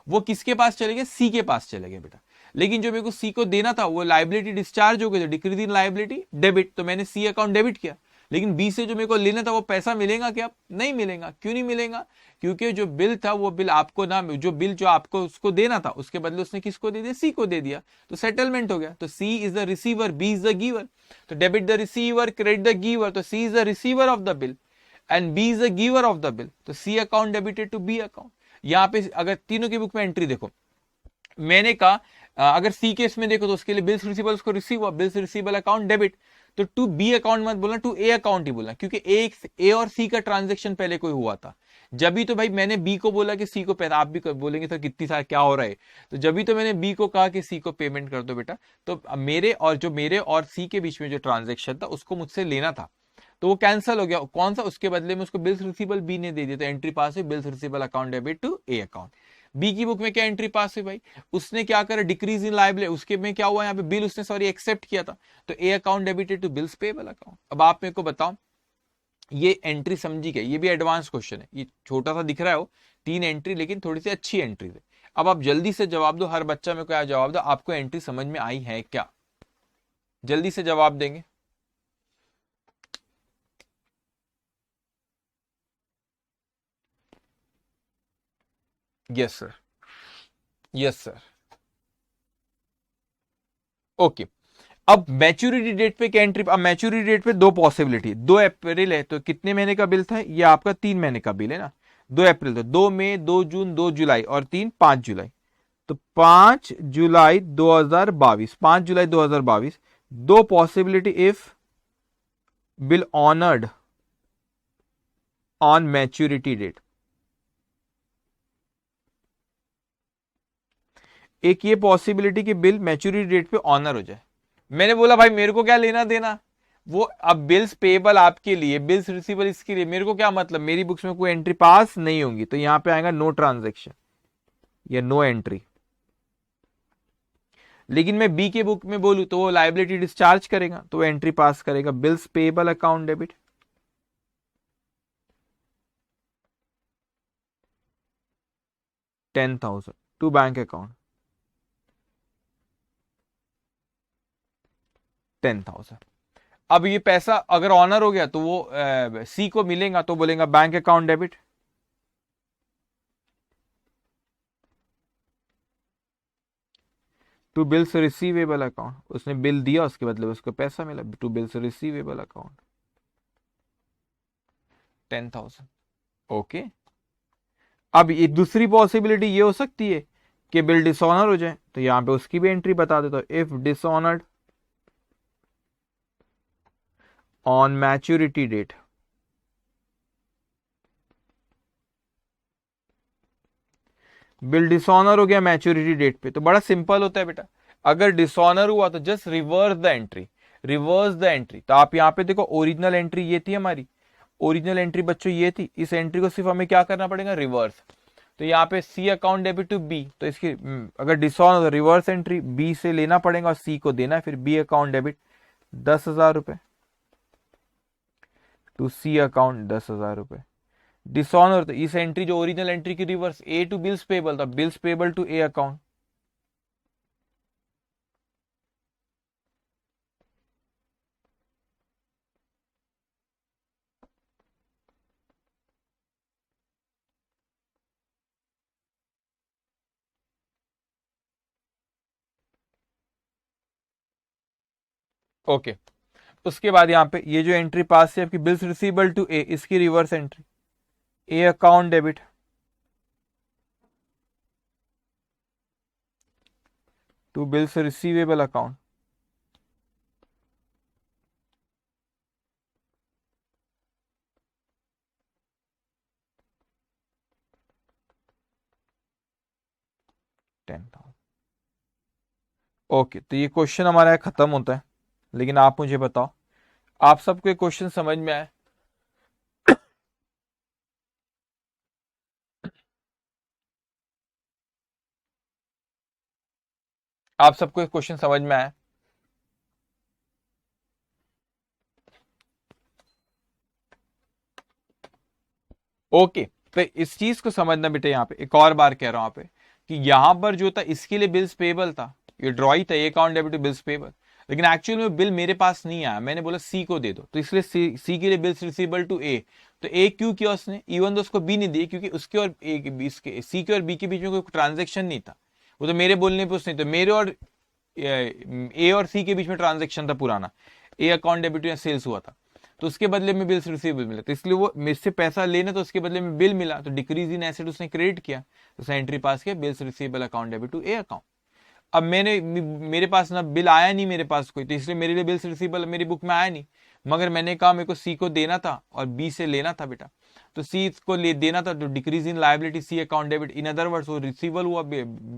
वो किसके पास चले गए, सी के पास चले गए बेटा। लेकिन जो मेरे को सी को देना था वो लाइबिलिटी डिस्चार्ज हो गई, डिक्रीज इन लाइबिलिटी डेबिट, तो मैंने सी अकाउंट डेबिट किया। लेकिन बी से जो मेरे को लेना था वो पैसा मिलेगा क्या, नहीं मिलेगा। क्यों नहीं मिलेगा, क्योंकि जो बिल था वो बिल आपको ना, जो बिल जो आपको उसको देना था उसके बदले उसने किसको दे दिया, सी को दे दिया, तो सेटलमेंट हो गया। तो C is the receiver, B is the giver, तो debit the receiver, credit the giver, तो C is the receiver of the bill and B is the giver of the bill, तो C account debited to B account. यहां पे अगर तीनों की book में entry देखो, मैंने कहा अगर सी केस में देखो तो उसके लिए बिल्स रिसीबल उसको रिसीव हुआ, बिल्स रिसीबल अकाउंट डेबिट, तो टू बी अकाउंट मत बोलना, टू ए अकाउंट ही बोलना, क्योंकि ए और सी का ट्रांजेक्शन पहले कोई हुआ था। जब भी तो भाई मैंने बी को बोला कि सी को पैसा, आप भी बोलेंगे सर कितनी साल क्या हो रहा है, तो जब भी तो मैंने बी को कहा कि सी को पेमेंट कर दो बेटा, तो मेरे और सी के बीच में जो ट्रांजेक्शन था उसको मुझसे लेना था, तो वो कैंसिल हो गया। कौन सा, उसके बदले में उसको बिल्स रिसीबल बी ने दे दिया, तो एंट्री पास हुई, bills receivable account debit to A account. B की बुक में क्या एंट्री पास हुई भाई, उसने क्या करा, डिक्रीज इन लायबिलिटी, उसके में क्या हुआ यहाँ पे, बिल उसने सॉरी एक्सेप्ट किया था, तो A account debited to bills payable account. अब आप मेरे को बताओ, ये एंट्री समझी क्या, ये भी एडवांस क्वेश्चन है, ये छोटा सा दिख रहा है वो, 3 एंट्री लेकिन थोड़ी सी अच्छी एंट्री है। अब आप जल्दी से जवाब दो, हर बच्चा मेरे को क्या जवाब दो, आपको एंट्री समझ में आई है क्या, जल्दी से जवाब देंगे। Yes sir, yes sir, okay. अब मैच्योरिटी डेट पे क्या एंट्री, अब मैच्योरिटी डेट पे दो पॉसिबिलिटी, 2 अप्रैल है तो कितने महीने का बिल था, ये आपका 3 महीने का बिल है ना, 2 अप्रैल, तो 2 मई, 2 जून, 2 जुलाई और 5 जुलाई, तो 5 जुलाई 2022, 5 जुलाई 2022, दो possibility if bill honoured on maturity date. एक ये पॉसिबिलिटी कि बिल मैच्योरिटी डेट पे ऑनर हो जाए। मैंने बोला भाई मेरे को क्या लेना देना, वो अब बिल्स पेबल आपके लिए, बिल्स रिसीवेबल इसके लिए, मेरे को क्या मतलब, मेरी बुक्स में कोई एंट्री पास नहीं होंगी, तो यहां पे आएगा नो ट्रांजेक्शन या नो एंट्री। लेकिन मैं बी के बुक में बोलूं तो वो लाइबिलिटी डिस्चार्ज करेगा, तो वो एंट्री पास करेगा, bills payable account debit 10,000 to bank account 10,000। अब ये पैसा अगर ऑनर हो गया तो वो सी को मिलेगा, तो बोलेगा bank account debit, to bills receivable account, उसने बिल दिया उसके बदले उसको पैसा मिला, to bills receivable account 10,000। Okay. अब ये दूसरी पॉसिबिलिटी ये हो सकती है कि बिल डिसऑनर हो जाए, तो यहां पे उसकी भी एंट्री बता देता हूं, if dishonoured on maturity date, bill dishonour हो गया मैच्योरिटी डेट पे, तो बड़ा सिंपल होता है बेटा, अगर डिसऑनर हुआ तो just reverse the entry, reverse the entry. तो आप यहां पे देखो, ओरिजिनल एंट्री ये थी हमारी, ओरिजिनल एंट्री बच्चों ये थी, इस एंट्री को सिर्फ हमें क्या करना पड़ेगा, रिवर्स। तो यहाँ पे C account debit to B, तो इसकी अगर डिसऑनर तो रिवर्स एंट्री, बी से लेना पड़ेगा और सी को देना है, फिर बी अकाउंट डेबिट 10,000 रुपए टू सी अकाउंट 10,000 रुपए। डिसऑनर तो इस एंट्री जो ओरिजिनल एंट्री की reverse, A to bills payable था, bills payable to A account, okay. उसके बाद यहां पे ये जो एंट्री पास है आपकी बिल्स रिसीवेबल टू ए, इसकी reverse entry, A account debit to bills receivable account, okay. तो ये क्वेश्चन हमारा खत्म होता है, लेकिन आप मुझे बताओ आप सबको क्वेश्चन समझ में आया? आप सबको क्वेश्चन समझ में आया? ओके। तो इस चीज को समझना बेटे, यहाँ पे एक और बार कह रहा हूं यहाँ पे कि यहां पर जो था इसके लिए बिल्स पेबल था, ये ड्रॉई था, ये account debit to bills payable, लेकिन एक्चुअल में बिल मेरे पास नहीं आया, मैंने बोला सी को दे दो, तो इसलिए सी के लिए बिल्स रिसीवेबल टू ए। तो ए क्यों किया उसने, इवन तो उसको बी नहीं दिए, क्योंकि उसके और इसके सी के और बी के बीच में कोई ट्रांजेक्शन नहीं था, वो तो मेरे बोलने पे उसने, तो मेरे और ए और सी के बीच में ट्रांजेक्शन था पुराना, ए अकाउंट डेबिट या सेल्स हुआ था, तो उसके बदले में बिल्स रिसीवेबल मिला, तो इसलिए वो मेरे से पैसा लेना, तो उसके बदले में बिल मिला, तो डिक्रीज इन एसेट उसने क्रेडिट किया, तो उसने एंट्री पास किया bills receivable account debit to A account. अब मेरे पास ना बिल आया नहीं मेरे पास कोई, तो इसलिए मेरे लिए बिल्स रिसीवेबल मेरी बुक में आया नहीं, मगर मैंने कहा मेरे को सी को देना था और बी से लेना था बेटा, तो सी को ले देना था, तो decrease in liability C account debit, in other words वो रिसीवल हुआ,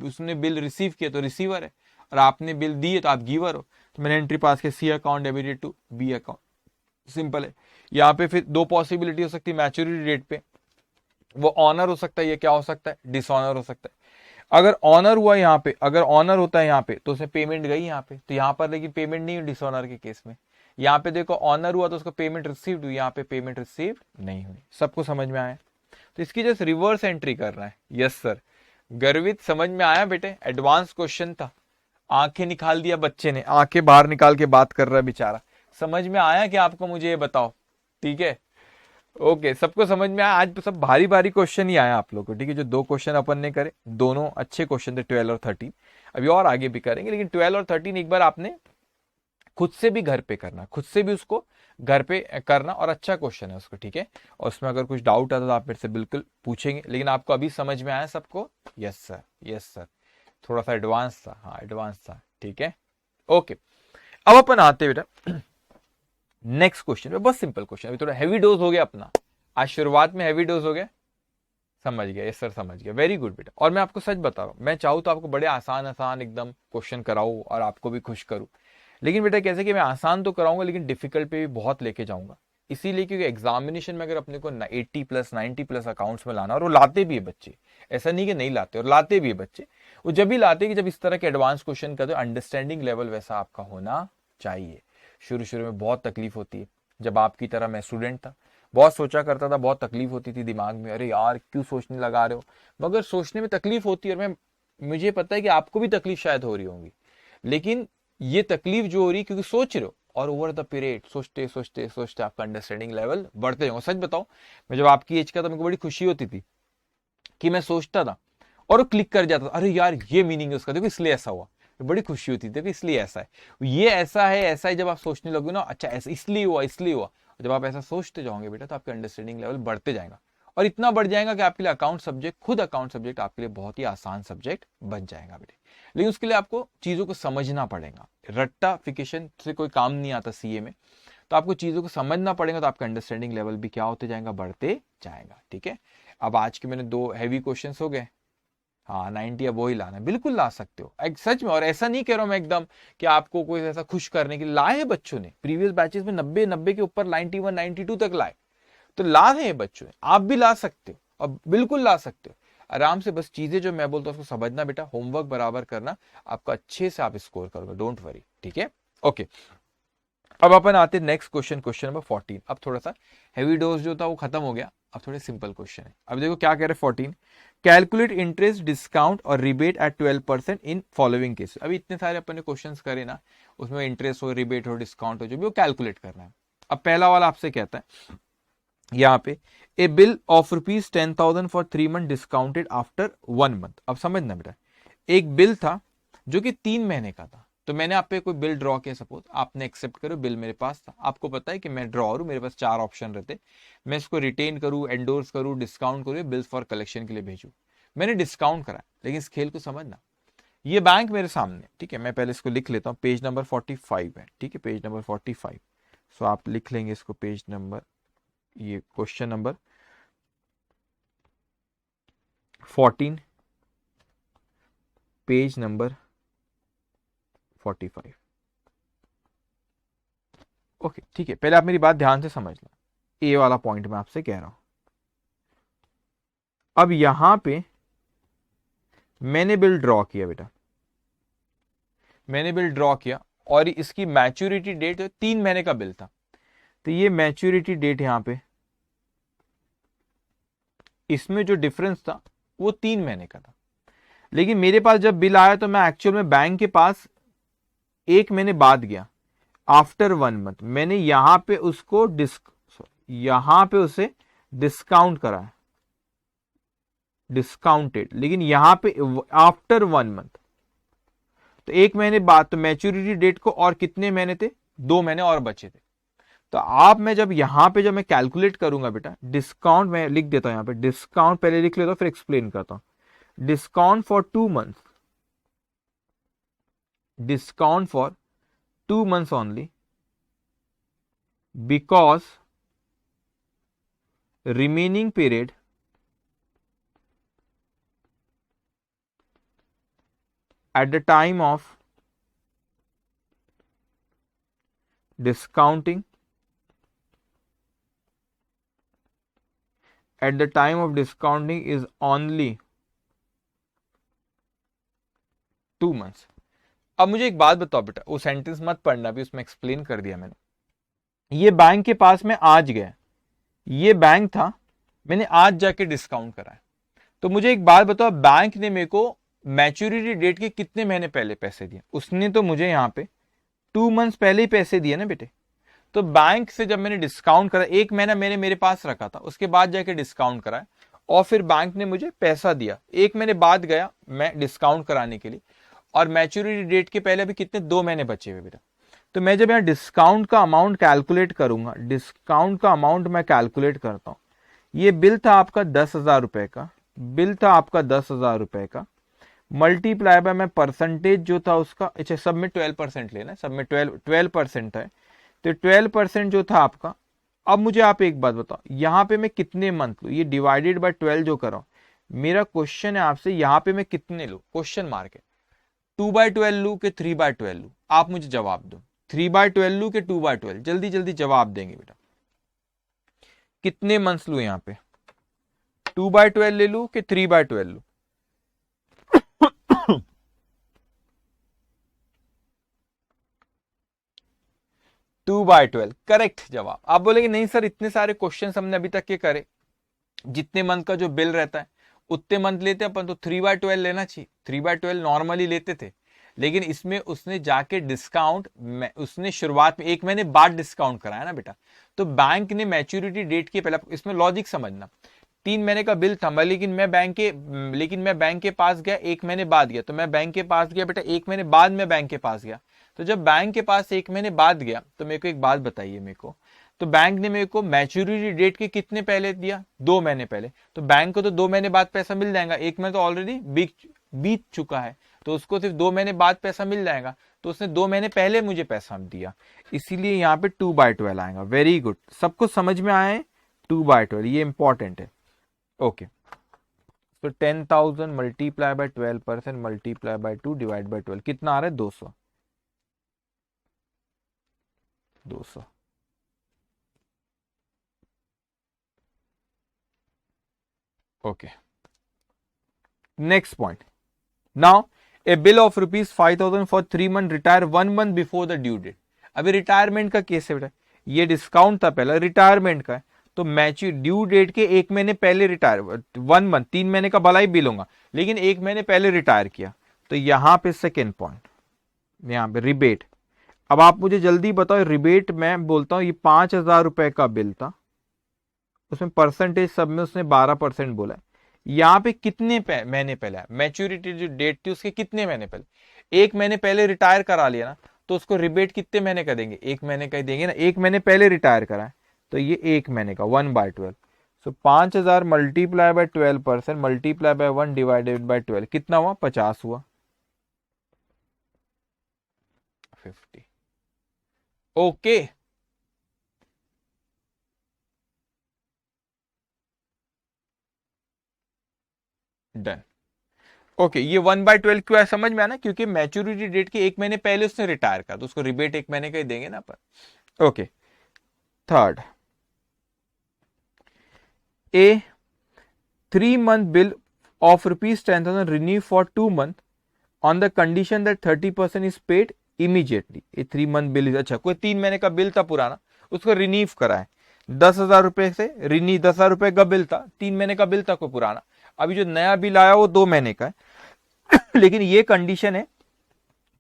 उसने बिल रिसीव किया तो रिसीवर है, और आपने बिल दिए तो आप गिवर हो, तो मैंने एंट्री पास किया C account debited to B account, simple है। यहाँ पे फिर दो पॉसिबिलिटी हो सकती है मैच्योरिटी डेट पे, वो ऑनर हो सकता है, ये क्या हो सकता है, डिसऑनर हो सकता है। अगर ऑनर हुआ यहाँ पे, अगर ऑनर होता है यहाँ पे तो उसे पेमेंट गई यहाँ पे, तो यहाँ पर लेकिन पेमेंट नहीं हुई डिसऑनर के केस में, यहाँ पे देखो ऑनर हुआ तो उसको पेमेंट रिसीव्ड हुई, यहाँ पे पेमेंट रिसीव नहीं हुई। सबको समझ में आया? तो इसकी जस्ट रिवर्स एंट्री करना है। यस सर, गर्वित समझ में आया बेटे? एडवांस क्वेश्चन था, आंखें निकाल दिया बच्चे ने, आंखें बाहर निकाल के बात कर रहा है बेचारा। समझ में आया कि आपको, मुझे ये बताओ, ठीक है? ओके, सबको समझ में आया? आज तो सब भारी भारी क्वेश्चन ही आया आप लोगों को, ठीक है? जो दो क्वेश्चन अपन ने करे, दोनों अच्छे क्वेश्चन थे, 12 और 13। अभी और आगे भी करेंगे, लेकिन 12 और 13 एक बार आपने खुद से भी घर पे करना, खुद से भी उसको घर पे करना, और अच्छा क्वेश्चन है उसको, ठीक है? और उसमें अगर कुछ डाउट आता तो आप मेरे से बिल्कुल पूछेंगे, लेकिन आपको अभी समझ में आया सबको? Yes sir, yes sir. थोड़ा सा एडवांस था, हाँ एडवांस था, ठीक है? ओके, अब अपन आते बेटा नेक्स्ट क्वेश्चन पे। बहुत सिंपल क्वेश्चन, अभी थोड़ा हैवी डोज हो गया अपना, आज शुरुआत में हैवी डोज हो गया, समझ गया? यस सर, समझ गया, वेरी गुड बेटा। और मैं आपको सच बता रहा हूं, मैं चाहूँ तो आपको बड़े आसान आसान एकदम क्वेश्चन कराऊं और आपको भी खुश करूं, लेकिन बेटा कैसे कि मैं आसान तो कराऊंगा लेकिन डिफिकल्ट पे भी बहुत लेके जाऊंगा, इसीलिए क्योंकि एग्जामिनेशन में अगर अपने को 80+ 90+ अकाउंट्स में लाना, और वो लाते भी है बच्चे, ऐसा नहीं कि नहीं लाते, और लाते भी है बच्चे, वो जब भी लाते कि जब इस तरह के एडवांस क्वेश्चन का, तो अंडरस्टैंडिंग लेवल वैसा आपका होना चाहिए। शुरू शुरू में बहुत तकलीफ होती है, जब आपकी तरह मैं स्टूडेंट था, बहुत सोचा करता था, बहुत तकलीफ होती थी दिमाग में, अरे यार क्यों सोचने लगा रहे हो, मगर सोचने में तकलीफ होती है, और मुझे पता है कि आपको भी तकलीफ शायद हो रही होगी, लेकिन ये तकलीफ जो हो रही है क्योंकि सोच रहे हो, और ओवर द पीरियड सोचते सोचते सोचते आपका अंडरस्टैंडिंग लेवल बढ़ते जाएगा। सच बताओ, मैं जब आपकी एज का था, मेरे को बड़ी खुशी होती थी कि मैं सोचता था और वो क्लिक कर जाता था, अरे यार ये मीनिंग है उसका, देखो इसलिए ऐसा हुआ, बड़ी खुशी होती थी, देखो इसलिए ऐसा है, ये ऐसा है, ऐसा है, जब आप सोचने लगोगे ना, अच्छा ऐसा इसलिए हुआ, इसलिए हुआ, जब आप ऐसा सोचते जाओगे बेटा, तो आपका अंडरस्टैंडिंग लेवल बढ़ते जाएगा, और इतना बढ़ जाएगा कि आपके लिए अकाउंट सब्जेक्ट, खुद अकाउंट सब्जेक्ट आपके लिए बहुत ही आसान सब्जेक्ट बन जाएगा बेटे। लेकिन उसके लिए आपको चीजों को समझना पड़ेगा, रट्टाफिकेशन से कोई काम नहीं आता सीए में, तो आपको चीजों को समझना पड़ेगा, तो आपका अंडरस्टैंडिंग लेवल भी क्या होते जाएगा, बढ़ते जाएगा, ठीक है? अब आज के मैंने दो हैवी क्वेश्चन हो गए, हाँ 90 अब वही लाना, बिल्कुल ला सकते हो सच में, और ऐसा नहीं कह रहा हूं मैं एकदम कि आपको कोई ऐसा खुश करने के लिए, लाए हैं बच्चों ने प्रीवियस बैचेस में 90 के ऊपर 91 92 तक लाए, तो ला रहे हैं बच्चों ने, आप भी ला सकते हो, अब बिल्कुल ला सकते हो आराम से, बस चीजें जो मैं बोलता हूँ उसको समझना बेटा, होमवर्क बराबर करना, आपका अच्छे से आप स्कोर करोगे, डोंट वरी, ठीक है? ओके, अब अपन आते हैं नेक्स्ट क्वेश्चन, क्वेश्चन नंबर 14। अब थोड़ा सा हैवी डोज जो था वो खत्म हो गया, अब थोड़े सिंपल क्वेश्चन है। अब देखो क्या कह रहे हैं 14, कैलकुलेट इंटरेस्ट डिस्काउंट और rebate at 12% in following case. अभी इतने सारे अपन ने क्वेश्चन करे ना, उसमें इंटरेस्ट हो, रिबेट हो, डिस्काउंट हो, जो भी वो कैलकुलेट करना है। अब पहला वाला आपसे कहता है यहाँ पे, A bill of ₹10,000 for 3 month discounted after 1 month. अब समझना बेटा, एक बिल था जो कि 3 महीने का था, तो मैंने आप पे कोई बिल ड्रॉ किया, सपोज आपने एक्सेप्ट करो, बिल मेरे पास था, आपको पता है कि मैं ड्रॉअर हूँ, मेरे पास 4 ऑप्शन रहते, मैं इसको रिटेन करूँ, एंडोर्स करूँ, डिस्काउंट करूँ, बिल्स फॉर कलेक्शन के लिए भेजूँ। मैंने डिस्काउंट करा, लेकिन इस खेल को समझना, ये बैंक मेरे सामने, ठीक है, मैं पहले इसको लिख लेता हूँ, पेज नंबर 45 है, ठीक है, पेज नंबर 45। सो आप लिख लेंगे इसको, पेज नंबर, ये question number 14, page number 45। Okay, ठीक है, पहले आप मेरी बात ध्यान से समझ लो, ए वाला पॉइंट मैं आपसे कह रहा हूं। अब यहां पे मैंने बिल ड्रॉ किया बेटा, मैंने बिल ड्रॉ किया, और इसकी मैच्योरिटी डेट 3 महीने का बिल था, तो ये मैच्योरिटी डेट यहां पे, इसमें जो डिफरेंस था वो 3 महीने का था। लेकिन मेरे पास जब बिल आया तो मैं एक्चुअल में बैंक के पास 1 महीने बाद गया, आफ्टर 1 मंथ मैंने यहां पे उसको यहां पे उसे डिस्काउंट करा, डिस्काउंटेड, लेकिन यहां पे आफ्टर 1 मंथ, तो 1 महीने बाद, तो मैच्योरिटी डेट को और कितने महीने थे, 2 महीने और बचे थे। तो आप, मैं जब यहां पे जब मैं कैलकुलेट करूंगा बेटा, डिस्काउंट मैं लिख देता हूं यहां पे, डिस्काउंट पहले लिख लेता हूं फिर एक्सप्लेन करता हूं। Discount for 2 months, discount for 2 months only, because remaining period at the time of discounting, is only 2 months। अब मुझे एक बात बताओ बेटा, वो सेंटेंस मत पढ़ना, भी उसमें एक्सप्लेन कर दिया मैंने। ये बैंक के पास में आज गया, ये बैंक था, मैंने आज जाके डिस्काउंट कराया, तो मुझे एक बात बताओ, बैंक ने मेरे को मैच्योरिटी डेट के कितने महीने पहले पैसे दिए? उसने तो मुझे यहाँ पे 2 मंथ्स पहले ही पैसे दिए ना बेटे। तो बैंक से जब मैंने डिस्काउंट करा, 1 महीना मैंने मेरे पास रखा था, उसके बाद जाके डिस्काउंट कराया, और फिर बैंक ने मुझे पैसा दिया। 1 महीने बाद गया मैं डिस्काउंट कराने के लिए, और मैच्योरिटी डेट के पहले अभी कितने, 2 महीने बचे हुए बेटा। तो मैं जब यहाँ डिस्काउंट का अमाउंट कैलकुलेट करूंगा, डिस्काउंट का अमाउंट मैं कैलकुलेट करता हूं, ये बिल था आपका 10,000 रुपए का, बिल था आपका 10,000 रुपए का, मल्टीप्लाई बाय, मैं परसेंटेज जो था उसका, अच्छा सब में 12% लेना है, सब में 12% है, तो 12% जो था आपका। अब मुझे आप एक बात बताओ, यहां पे मैं कितने मंथ लू, ये डिवाइडेड बाय 12 जो कर रहा हूं, मेरा क्वेश्चन है आपसे, यहां पे मैं कितने लू, क्वेश्चन मार्क है, 2/12 लू के 3/12 लू? आप मुझे जवाब दो, 3/12 लू के 2/12? जल्दी जल्दी जवाब देंगे बेटा, कितने मंथ्स लू यहां पे, 2/12 ले लू कि 3/12 लू? 2/12 करेक्ट जवाब। आप बोलेंगे नहीं सर, इतने सारे क्वेश्चन हमने अभी तक के करे, जितने मंथ का जो बिल रहता है उतने मंथ लेते अपन, तो 3/12 लेना चाहिए, 3/12 नॉर्मली लेते थे, लेकिन इसमें उसने जाके डिस्काउंट, उसने शुरुआत में 1 महीने बाद डिस्काउंट कराया ना बेटा। तो बैंक ने मैच्योरिटी डेट के पहले, इसमें लॉजिक समझना, 3 महीने का बिल था, लेकिन मैं बैंक के पास गया 1 महीने बाद गया, तो मैं बैंक के पास गया बेटा 1 महीने बाद मैं बैंक के पास गया। तो जब बैंक के पास 1 महीने बाद गया, तो मेरे को एक बात बताइए मेरे को, तो बैंक ने मेरे को मैच्योरिटी डेट के कितने पहले दिया, 2 महीने पहले। तो बैंक को तो 2 महीने बाद पैसा मिल जाएगा, 1 महीने तो ऑलरेडी बीत चुका है, तो उसको सिर्फ 2 महीने बाद पैसा मिल जाएगा, तो उसने 2 महीने पहले मुझे पैसा दिया, इसीलिए यहाँ पे 2/12 आएगा। वेरी गुड, सबको समझ में आया है, 2/12 ये इंपॉर्टेंट है। ओके, तो 10,000 multiply by 12% multiply by 2 divide by 12 कितना आ रहा है, 200। Okay, next point, now a bill of ₹5,000 for 3 month retire 1 month before the due date. अभी रिटायरमेंट का केस है बेटा, ये डिस्काउंट था पहला, रिटायरमेंट का है, तो मैच्योर ड्यू डेट के 1 महीने पहले रिटायर, 1 मंथ, 3 महीने का भला ही बिल होगा, लेकिन 1 महीने पहले रिटायर किया, तो यहां पे सेकेंड पॉइंट, यहां पे रिबेट। अब आप मुझे जल्दी बताओ, रिबेट मैं बोलता हूं, ये 5,000 रुपए का बिल था, उसमें परसेंटेज सब में उसने 12% बोला है, यहां पे कितने महीने पहले, मैच्योरिटी जो डेट थी उसके कितने महीने पहले? एक महीने पहले रिटायर करा लिया ना, तो उसको रिबेट कितने महीने का देंगे, एक महीने का ही देंगे ना, एक महीने पहले रिटायर करा है तो ये एक महीने का 1/12। सो 5,000 multiply by 12% multiply bye 1 divided by 12 कितना हुआ, 50 हुआ, 50। Okay done. ओके ये 1/12 क्यों है समझ में आना, क्योंकि मैच्योरिटी डेट के एक महीने पहले उसने रिटायर करा तो उसको रिबेट एक महीने का ही देंगे ना पर। Okay third, A 3-month bill of rupees 10,000 renew for 2 months on the condition that 30% is paid immediately। ये 3-month bill अच्छा, कोई 3 महीने का बिल था पुराना, उसको रिनीव करा है 10,000 रुपए से, रिनी 10,000 रुपए का बिल था, 3 महीने का बिल था कोई पुराना, अभी जो नया बिल आया वो 2 महीने का है लेकिन ये कंडीशन है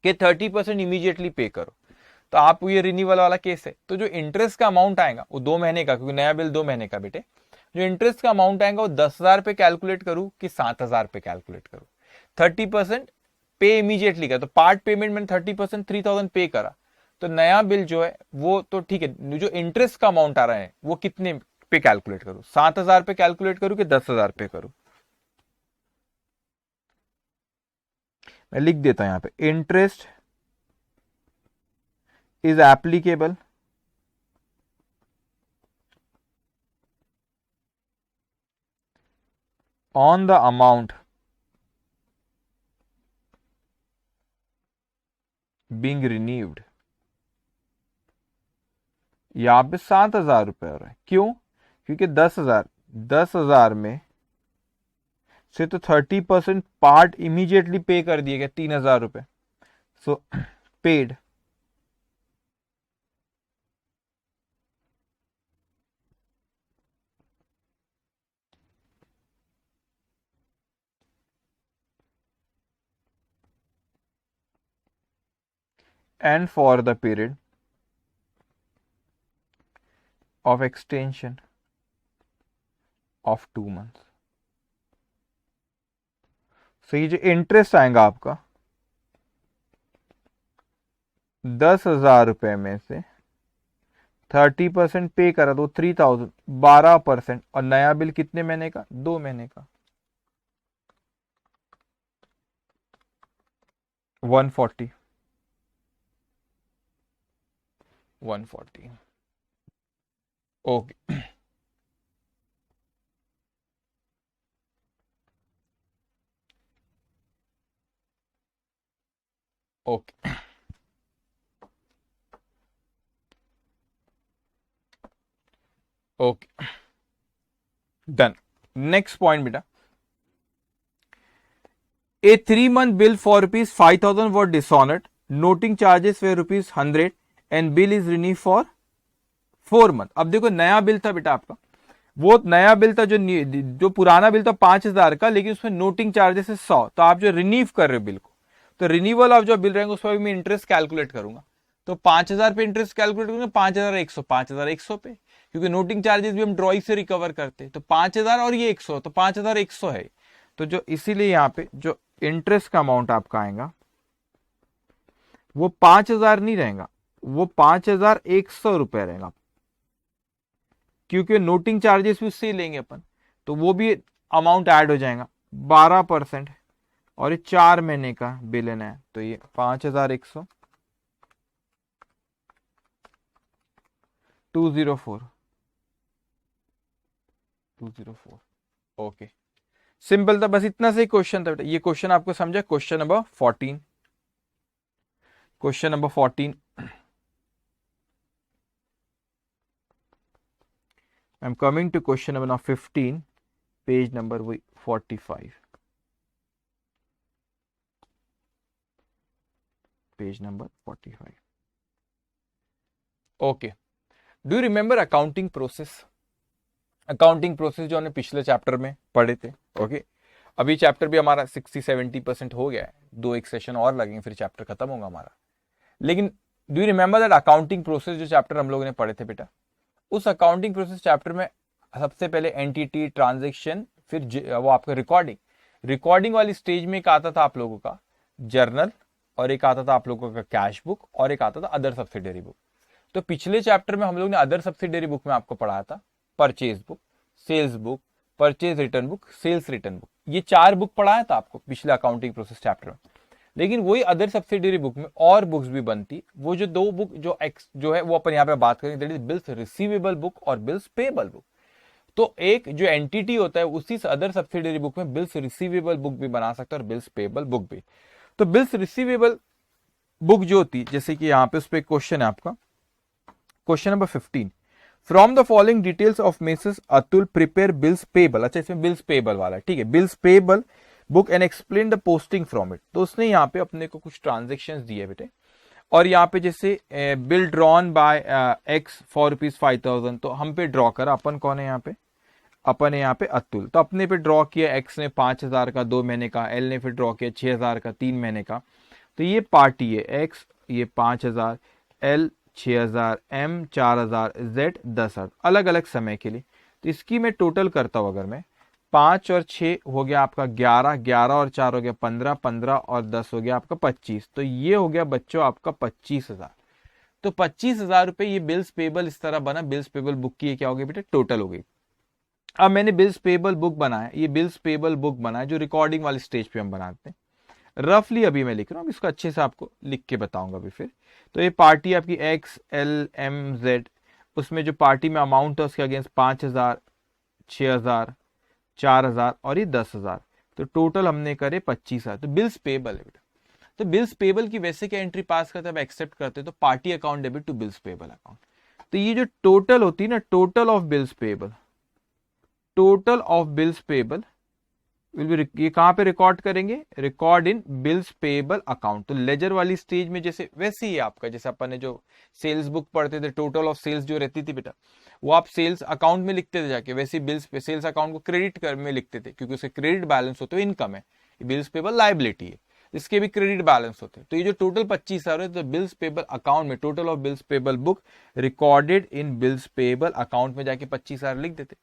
कि 30% इमीडिएटली पे करो। तो आप ये रिन्यूअल वाला केस है, तो जो इंटरेस्ट का अमाउंट आएगा वो 2 महीने का, क्योंकि नया बिल 2 महीने का बेटे, जो इंटरेस्ट का अमाउंट आएगा वो 10,000 पे कैलकुलेट करूं कि 7,000 पे कैलकुलेट करूं। 30% पे इमीडिएटली का, तो पार्ट पेमेंट मैंने 30% 3,000 पे करा, तो नया बिल जो है वो तो ठीक है, जो इंटरेस्ट का अमाउंट आ रहा है वो कितने पे कैलकुलेट करूं, 7,000 पे कैलकुलेट करूं कि 10,000 पे करूं। मैं लिख देता हूं यहां पे, interest is applicable on the amount being renewed। यहां पे 7,000 रुपए हो रहा है, क्यों, क्योंकि 10,000 में से तो 30% पार्ट इमीडिएटली पे कर दिए गए 3,000 रुपए, so paid. and for the period of extension of 2 months। So ये जो इंटरेस्ट आएगा आपका 10,000 रुपए में से 30% पे करा तो 3,000, 12%, और नया बिल कितने महीने का, 2 महीने का, 140। Okay okay okay done. Next point बेटा, ए 3-month bill for ₹5,000 was dishonored, noting charges were ₹100 and bill is renewed for 4 months। अब देखो नया बिल था बेटा आपका, वो नया बिल था, जो पुराना बिल था 5,000 का, लेकिन उसमें नोटिंग चार्जेस है 100, तो आप जो रिन्यू कर रहे हो बिल को, तो रिन्यूअल ऑफ जो बिल रहेंगे उस पर भी मैं इंटरेस्ट कैलकुलेट करूंगा, तो 5,000 पे इंटरेस्ट कैलकुलेट करूंगा, 5,100 पे, क्योंकि नोटिंग चार्जेस भी हम ड्रॉइंग से रिकवर करते हैं, तो 5,000 और ये 100, तो 5,100 है। तो जो इसीलिए यहाँ पे जो इंटरेस्ट का अमाउंट आपका आएगा वो 5,000 नहीं रहेगा, वो 5,100 रुपए रहेगा, क्योंकि नोटिंग चार्जेस भी उससे ही लेंगे अपन, तो वो भी अमाउंट ऐड हो जाएगा 12%, और ये 4 महीने का बिल है, तो ये 5,100 204 ओके सिंपल था, बस इतना से क्वेश्चन था बेटा। ये क्वेश्चन आपको समझा, question number 14, question number 14 I am coming to question number 15, page number 45, page number 45। Okay, do you remember accounting process? Accounting process जो हमने पिछले चैप्टर में पढ़े थे। ओके, अभी चैप्टर भी हमारा 60-70% हो गया है, 2 सेशन और लगेंगे फिर चैप्टर खत्म होगा हमारा। लेकिन do you remember that accounting process जो चैप्टर हम लोगों ने पढ़े थे बेटा, उस अकाउंटिंग प्रोसेस चैप्टर में सबसे पहले एंटिटी, ट्रांजेक्शन, फिर वो आपका रिकॉर्डिंग वाली स्टेज में एक आता था आप लोगों का जर्नल और एक आता था आप लोगों का कैश बुक और एक आता था अदर सब्सिडरी बुक। तो पिछले चैप्टर में हम लोग ने अदर सब्सिडरी बुक में आपको पढ़ाया था purchase book, sales book, purchase return book, sales return book, ये 4 बुक पढ़ाया था आपको पिछले अकाउंटिंग प्रोसेस चैप्टर में। लेकिन वही अदर सब्सिडरी बुक में और बुक्स भी बनती, वो जो 2 बुक जो है वो अपन यहाँ पे बात करेंगे, that is bills receivable book और बिल्स पेबल बुक। तो एक जो एंटिटी होता है उसी अदर सब्सिडरी बुक में बिल्स रिसीवेबल बुक भी बना सकता है और बिल्स पेबल बुक भी। तो बिल्स रिसीवेबल बुक जो होती, जैसे कि यहाँ पे उस पर क्वेश्चन है आपका, question number 15, from the following details of Mrs Atul prepare bills payable. अच्छा, इसमें बिल्स पेबल वाला, ठीक है, bills payable book and explain the posting from it. तो उसने यहाँ पे अपने को कुछ ट्रांजेक्शन दिए बेटे, और यहाँ पे जैसे bill drawn by x for ₹5,000, तो हम पे ड्रॉ करा, अपन कौन है यहाँ पे, अपन है यहाँ पे अतुल, तो अपने पे ड्रॉ किया एक्स ने 5,000 का 2 महीने का, एल ने फिर ड्रॉ किया 6,000 का 3 महीने का। तो ये पार्टी है एक्स, ये 5,000, एल 6,000, एम 4,000, जेड 10,000, अलग अलग समय के लिए। तो इसकी मैं टोटल करता हूं, अगर मैं 5 और 6 हो गया आपका 11, 11 और 4 हो गया 15, 15 और 10 हो गया आपका 25। तो ये हो गया बच्चों आपका 25,000। तो 25,000 रुपए ये बिल्स पेबल इस तरह बना, बिल्स पेबल बुक की क्या हो गई बेटा, टोटल हो गई। अब मैंने बिल्स पेबल बुक बनाया, ये बिल्स पेबल बुक बनाया जो रिकॉर्डिंग वाली स्टेज पे हम बनाते हैं। रफली अभी मैं लिख रहा हूँ, इसको अच्छे से आपको लिख के बताऊंगा अभी फिर। तो ये पार्टी आपकी एक्स एल एम जेड, उसमें जो पार्टी में अमाउंट है उसके अगेंस्ट 5,000, 6,000, 4,000 और ये 10,000। तो टोटल हमने करे 25,000। तो बिल्स पेबल है बेटा। तो बिल्स पेबल की वैसे क्या एंट्री पास करते हैं, एक्सेप्ट करते हैं, तो party account debit to bills payable account. तो ये जो टोटल होती है ना, total of bills payable, total of bills payable ये कहां पे रिकॉर्ड करेंगे, record in bills payable account. तो लेजर वाली स्टेज में जैसे वैसे ही आपका, जैसे अपन ने जो सेल्स बुक पढ़ते थे, टोटल ऑफ सेल्स जो रहती थी बेटा, वो आप सेल्स अकाउंट में लिखते थे जाके, वैसे बिल्स पे सेल्स अकाउंट को क्रेडिट कर में लिखते थे, क्योंकि उसके क्रेडिट बैलेंस होते इनकम है, बिल्स पेबल लाइबिलिटी है, इसके भी क्रेडिट बैलेंस होते हैं। तो ये जो टोटल 25,000 है, तो बिल्स पेबल अकाउंट में total of bills payable book recorded in bills payable account में जाके 25,000 लिख देते।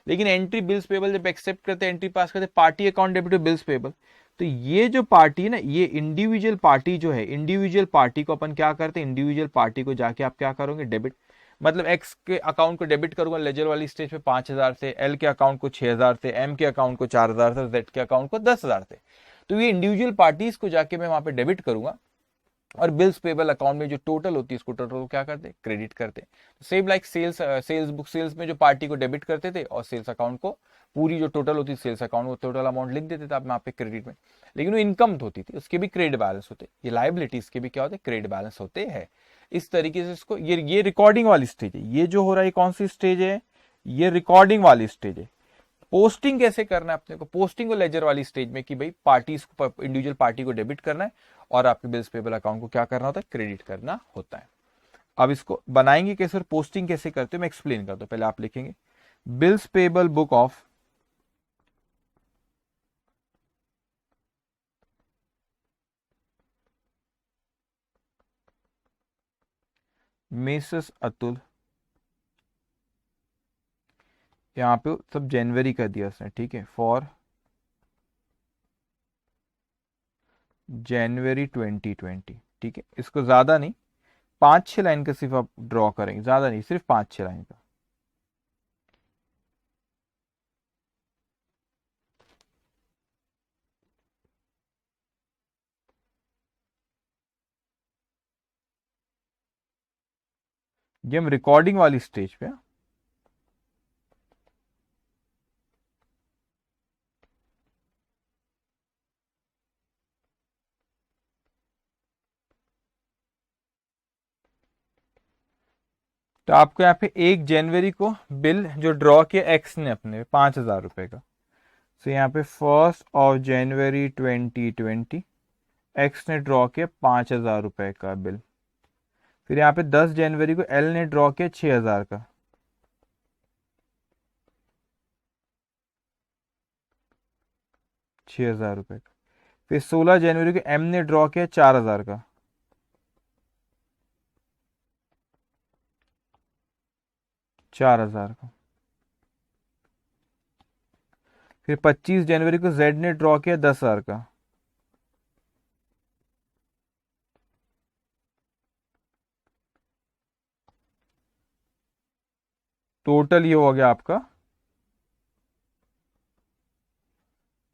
लेकिन एंट्री बिल्स पेबल जब एक्सेप्ट करते, एंट्री पास करते, party account debit to bills payable. तो ये जो पार्टी है ना, ये इंडिविजुअल पार्टी जो है, इंडिविजुअल पार्टी को अपन क्या करते हैं, इंडिविजुअल पार्टी को जाके आप क्या करोगे, डेबिट, मतलब एक्स के अकाउंट को डेबिट करूंगा लेजर वाली स्टेज पे 5,000 से, एल के अकाउंट को 6,000 से, एम के अकाउंट को 4,000 से, जेड के अकाउंट को 10,000 से। तो ये इंडिविजुअल पार्टीज को जाके मैं वहां पे डेबिट करूंगा, और बिल्स पेबल अकाउंट में जो टोटल होती है, इसको टोटल को क्या करते, क्रेडिट करते। Same like sales book, sales में जो पार्टी को डेबिट करते थे, और सेल्स अकाउंट को पूरी जो टोटल होती है सेल्स अकाउंट, वो टोटल अमाउंट लिख देते थे आप यहाँ पे क्रेडिट में। लेकिन वो इनकम होती थी, उसके भी क्रेडिट बैलेंस होते, ये लाइबिलिटीज के भी क्या होते, क्रेडिट बैलेंस होते हैं। इस तरीके से इसको, ये रिकॉर्डिंग वाली स्टेज है। ये जो हो रहा है कौन सी स्टेज है, ये रिकॉर्डिंग वाली स्टेज है। पोस्टिंग कैसे करना है अपने को, पोस्टिंग को लेजर वाली स्टेज में कि भाई पार्टीज को, इंडिविजुअल पार्टी को डेबिट करना है, और आपके बिल्स पेबल अकाउंट को क्या करना होता है, क्रेडिट करना होता है। अब इसको बनाएंगे कैसे और पोस्टिंग कैसे करते हो मैं एक्सप्लेन करता हूं। पहले आप लिखेंगे bills payable book of Mrs Atul, यहां पे सब जनवरी का दिया उसने, ठीक है, फॉर जनवरी 2020, ठीक है। इसको ज्यादा नहीं, 5-6 लाइन का सिर्फ आप ड्रॉ करेंगे, ज्यादा नहीं, सिर्फ 5-6 लाइन का। ये हम रिकॉर्डिंग वाली स्टेज पे हैं। तो आपको यहाँ पे 1 जनवरी को बिल जो ड्रॉ किया एक्स ने अपने 5,000 रुपए का, तो यहाँ पे 1 जनवरी 2020 एक्स ने ड्रॉ किया 5,000 रुपए का बिल। फिर यहाँ पे 10 जनवरी को एल ने ड्रॉ किया 6,000 का, 6,000 रुपए का। फिर 16 जनवरी को एम ने ड्रॉ किया 4,000 का, 4,000 का। फिर 25 जनवरी को जेड ने ड्रॉ किया 10,000 का, टोटल ये हो गया आपका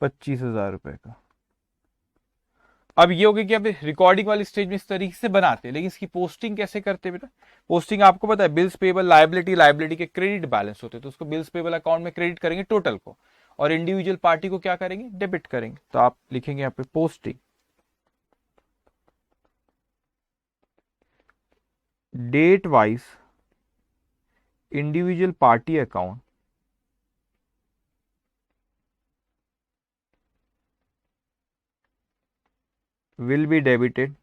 25,000 रुपए का। अब ये हो गया कि अब रिकॉर्डिंग वाली स्टेज में इस तरीके से बनाते हैं, लेकिन इसकी पोस्टिंग कैसे करते हैं बेटा? पोस्टिंग आपको पता है, बिल्स पेबल लायबिलिटी, लायबिलिटी के क्रेडिट बैलेंस होते हैं, तो उसको बिल्स पेबल अकाउंट में क्रेडिट करेंगे टोटल को, और इंडिविजुअल पार्टी को क्या करेंगे? डेबिट करेंगे। तो आप लिखेंगे यहाँ पे posting date wise individual party account will be debited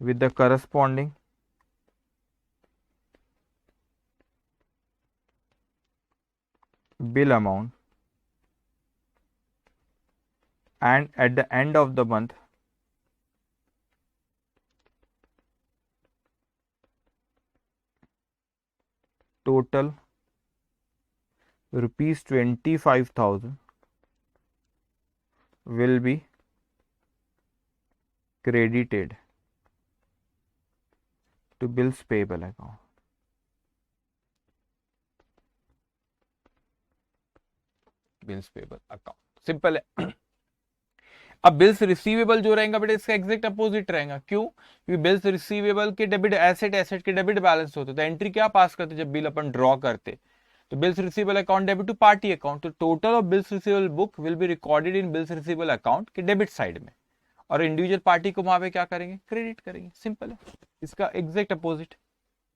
with the corresponding bill amount, and at the end of the month total rupees 25,000 will be credited to bills payable account. Bills payable account simple है। अब bills receivable जो रहेगा बेटा, इसका exact opposite रहेगा। क्यों? क्योंकि bills receivable के डेबिट, एसेट एसेट के डेबिट बैलेंस होते, तो एंट्री क्या पास करते जब बिल अपन ड्रॉ करते? तो bills receivable account debit to party account, तो total of bills receivable book will be recorded in bills receivable account के डेबिट साइड में, और इंडिविजुअल पार्टी को वहां पे क्या करेंगे? क्रेडिट करेंगे। सिंपल है, इसका एग्जैक्ट अपोजिट।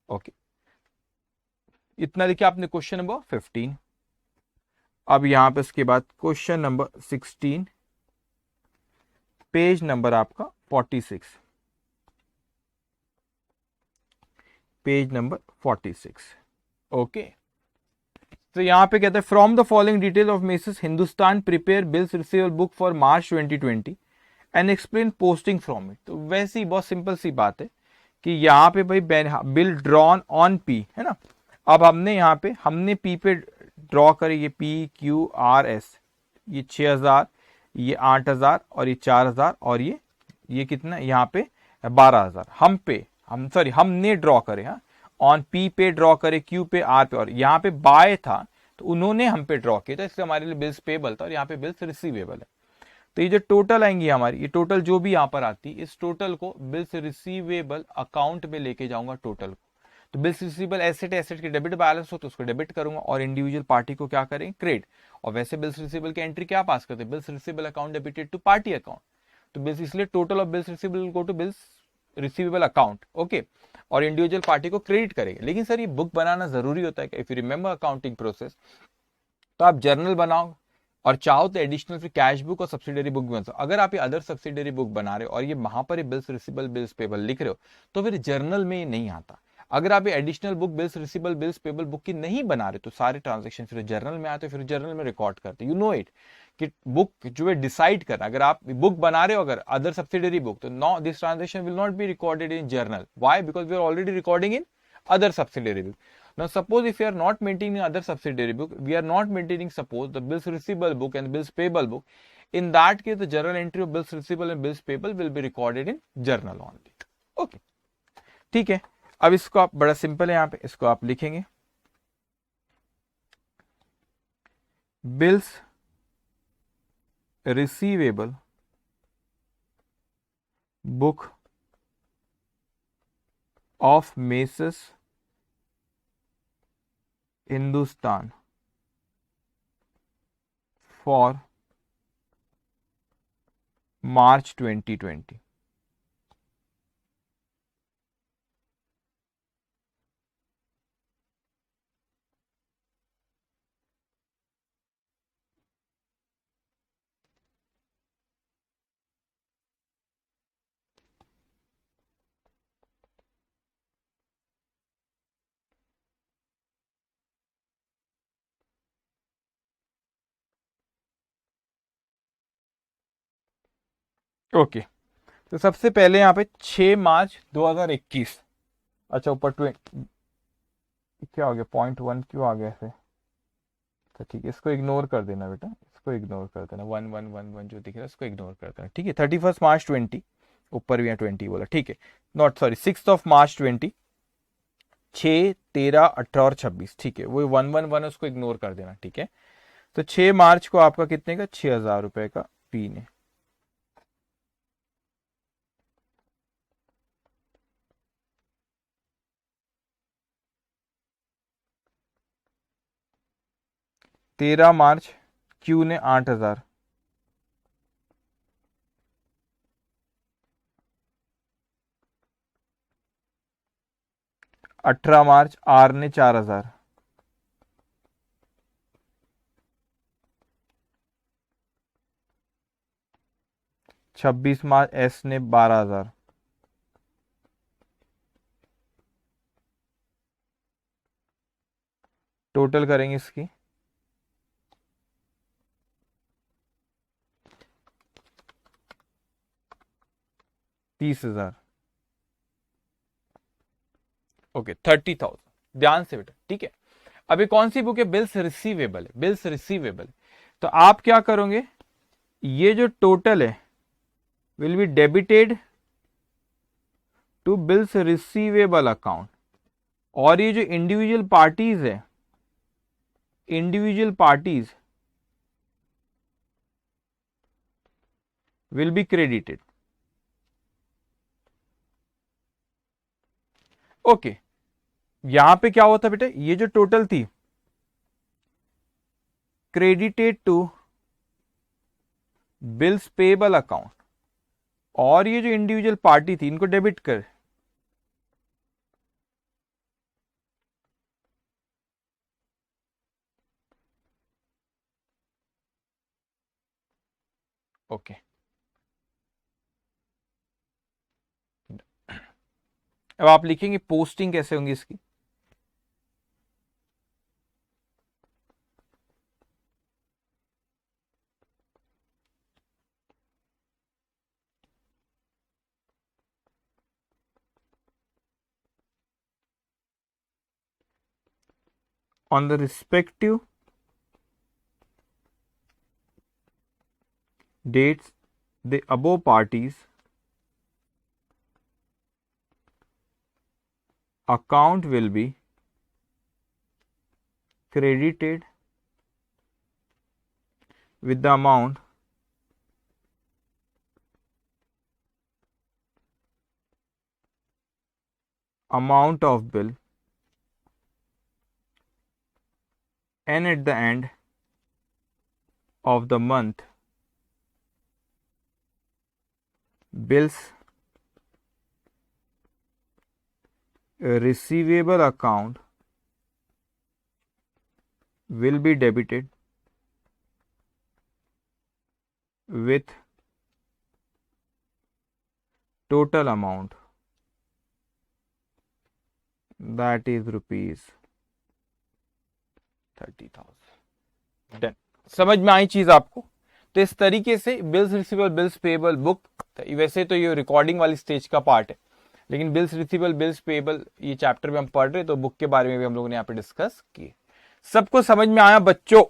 ओके, इतना लिखिए आपने क्वेश्चन नंबर 15। अब यहां पे इसके बाद क्वेश्चन नंबर 16, पेज नंबर आपका 46, पेज नंबर 46। ओके, तो यहां पे कहते हैं from the following detail of Messrs Hindustan prepare bills receivable book for March 2020 and explain posting from it. तो वैसे ही बहुत सिंपल सी बात है कि यहाँ पे भाई बिल ड्रॉन ऑन पी है ना। अब हमने यहाँ पे पी पे ड्रॉ करे, ये PQRS, ये 6,000, ये 8,000, और ये 4,000, और ये कितना यहाँ पे 12,000। हमने ड्रॉ करे, हाँ, ऑन पी पे ड्रॉ करे, क्यू पे, आर पे, और यहाँ पे बाय था तो उन्होंने हम पे ड्रॉ किया था, इसलिए हमारे लिए बिल्स पेबल था, और यहाँ पे बिल्स रिसीवेबल है। तो ये जो टोटल आएंगी हमारी, ये टोटल जो भी यहाँ पर आती है, इस टोटल को बिल्स रिसीवेबल अकाउंट में लेके जाऊंगा टोटल को। तो बिल्स रिसीवेबल एसेट के डेबिट बैलेंस हो तो उसको डेबिट करूंगा, और इंडिविजुअल पार्टी को क्या करेंगे? क्रेडिट। और वैसे बिल्स रिसीवेबल की एंट्री क्या पास करते हैं? Bills receivable account debited to party account. तो बिल्स, इसलिए total of bills receivable go to bills receivable account. Okay, और इंडिविजुअल पार्टी को क्रेडिट करेंगे। लेकिन सर ये बुक बनाना जरूरी होता है? If you remember accounting process, तो आप जर्नल बनाओ, और चाहो तो एडिशनल फिर कैश बुक और सब्सिडरी बुक भी बना सकते हो। अगर आप ये अदर सब्सिडरी बुक बना रहे हो और ये वहां पर बिल्स रिसीवेबल बिल्स पेबल लिख रहे हो, तो फिर जर्नल में ये नहीं आता। अगर आप ये additional book bills receivable bills payable book की नहीं बना रहे, तो सारे ट्रांजेक्शन फिर जर्नल में आते, फिर जर्नल में रिकॉर्ड करते। यू नो इट कि बुक जो है डिसाइड करना, अगर आप बुक बना रहे हो अगर अदर सब्सिडरी बुक, तो no, this transaction will not be recorded in journal. Why? Because we are already recording in other subsidiary book. Now suppose if you are not maintaining other subsidiary book, we are not maintaining suppose the bills receivable book and bills payable book, in that case the journal entry of bills receivable and bills payable will be recorded in journal only. Okay, ठीक है। अब इसको आप, बड़ा simple है, यहाँ पे इसको आप लिखेंगे bills receivable book of Messrs Hindustan for March 2020। Okay, तो सबसे पहले यहाँ पे 6 मार्च 2021। अच्छा, ऊपर क्या हो गया? 0.1 क्यों आ गया ऐसे? तो ठीक है, इसको इग्नोर कर देना बेटा, इसको इग्नोर कर देना, 1111 जो दिख रहा है इसको इग्नोर कर देना। ठीक है, 31 मार्च 20 ऊपर भी 20 बोला, ठीक है, नॉट सॉरी 6 मार्च 20, 6, 13, 18 और 26, ठीक है, वो 111 उसको इग्नोर कर देना, ठीक है। तो 6 मार्च को आपका कितने का 6,000 रुपए का पी ने। तेरह मार्च क्यू ने 8,000, 18 मार्च आर ने 4,000, 26 मार्च एस ने 12,000, टोटल करेंगे इसकी 30,000, ओके 30,000, ध्यान से बेटा, ठीक है। अभी कौन सी बुक है, बिल्स रिसीवेबल है, बिल्स रिसीवेबल। तो आप क्या करोगे, ये जो टोटल है will be debited to bills receivable account, और ये जो इंडिविजुअल पार्टीज है, individual parties will be credited, okay. यहां पे क्या होता बेटा, ये जो टोटल थी credited to bills payable account, और ये जो इंडिविजुअल पार्टी थी इनको डेबिट कर, ओके। अब आप लिखेंगे पोस्टिंग कैसे होंगी इसकी, on the respective dates the above parties account will be credited with the amount of bill, and at the end of the month bills receivable account will be debited with total amount, that is rupees 30,000। Done, समझ में आई चीज आपको। तो इस तरीके से bills receivable bills payable book, वैसे तो ये रिकॉर्डिंग वाली स्टेज का पार्ट है, लेकिन बिल्स रिसीवेबल बिल्स पेएबल ये चैप्टर में हम पढ़ रहे, तो बुक के बारे में भी हम लोगों ने यहाँ पे डिस्कस किए। सबको समझ में आया बच्चों?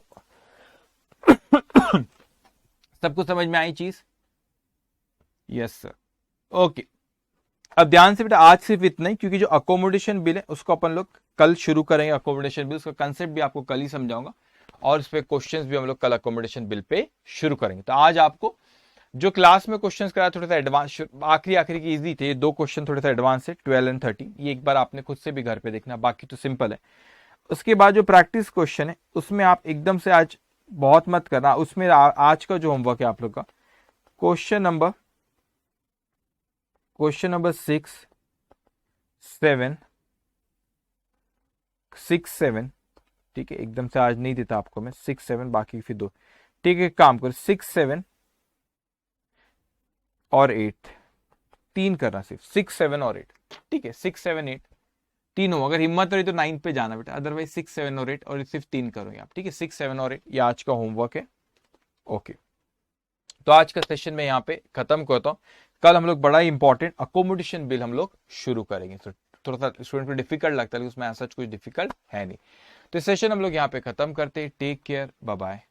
सबको समझ में आई चीज? Yes sir, okay. अब ध्यान से बेटा, आज सिर्फ इतना ही, क्योंकि जो अकोमोडेशन बिल है उसको अपन लोग कल शुरू करेंगे। अकोमोडेशन बिल, उसका कंसेप्ट भी आपको कल ही समझाऊंगा, और इस पे क्वेश्चंस भी हम लोग कल अकोमोडेशन बिल पे शुरू करेंगे। तो आज आपको जो क्लास में क्वेश्चंस कराया थोड़ा सा एडवांस, आखिरी के इजी थे, 2 क्वेश्चन थोड़े सा एडवांस है, 12 एंड 13, ये एक बार आपने खुद से भी घर पे देखना, बाकी तो सिंपल है। उसके बाद जो प्रैक्टिस क्वेश्चन है उसमें आप एकदम से आज बहुत मत करना, उसमें आज का जो होमवर्क है आप लोग का, क्वेश्चन नंबर 6, 7, ठीक है, एकदम से आज नहीं देता आपको मैं 6, 7, बाकी फिर 2, ठीक है। काम करो 6, 7 और 8, 3 करना, सिर्फ 6, 7 और 8, ठीक है। 6, 7, 8 3 हो, अगर हिम्मत रही तो 9 पे जाना बेटा, अदरवाइज 6, 7 और 8, और सिर्फ 3 करोगे आप, ठीक है। 6, 7 और 8 ये आज का होमवर्क है, ओके। तो आज का सेशन में यहाँ पे खत्म करता हूँ। कल हम लोग बड़ा ही इंपॉर्टेंट अकोमोडेशन बिल हम लोग शुरू करेंगे। तो थोड़ा सा स्टूडेंट को डिफिकल्ट लगता है, लेकिन उसमें ऐसा कुछ डिफिकल्ट है नहीं। तो सेशन हम लोग यहाँ पे खत्म करते हैं। Take care, bye bye.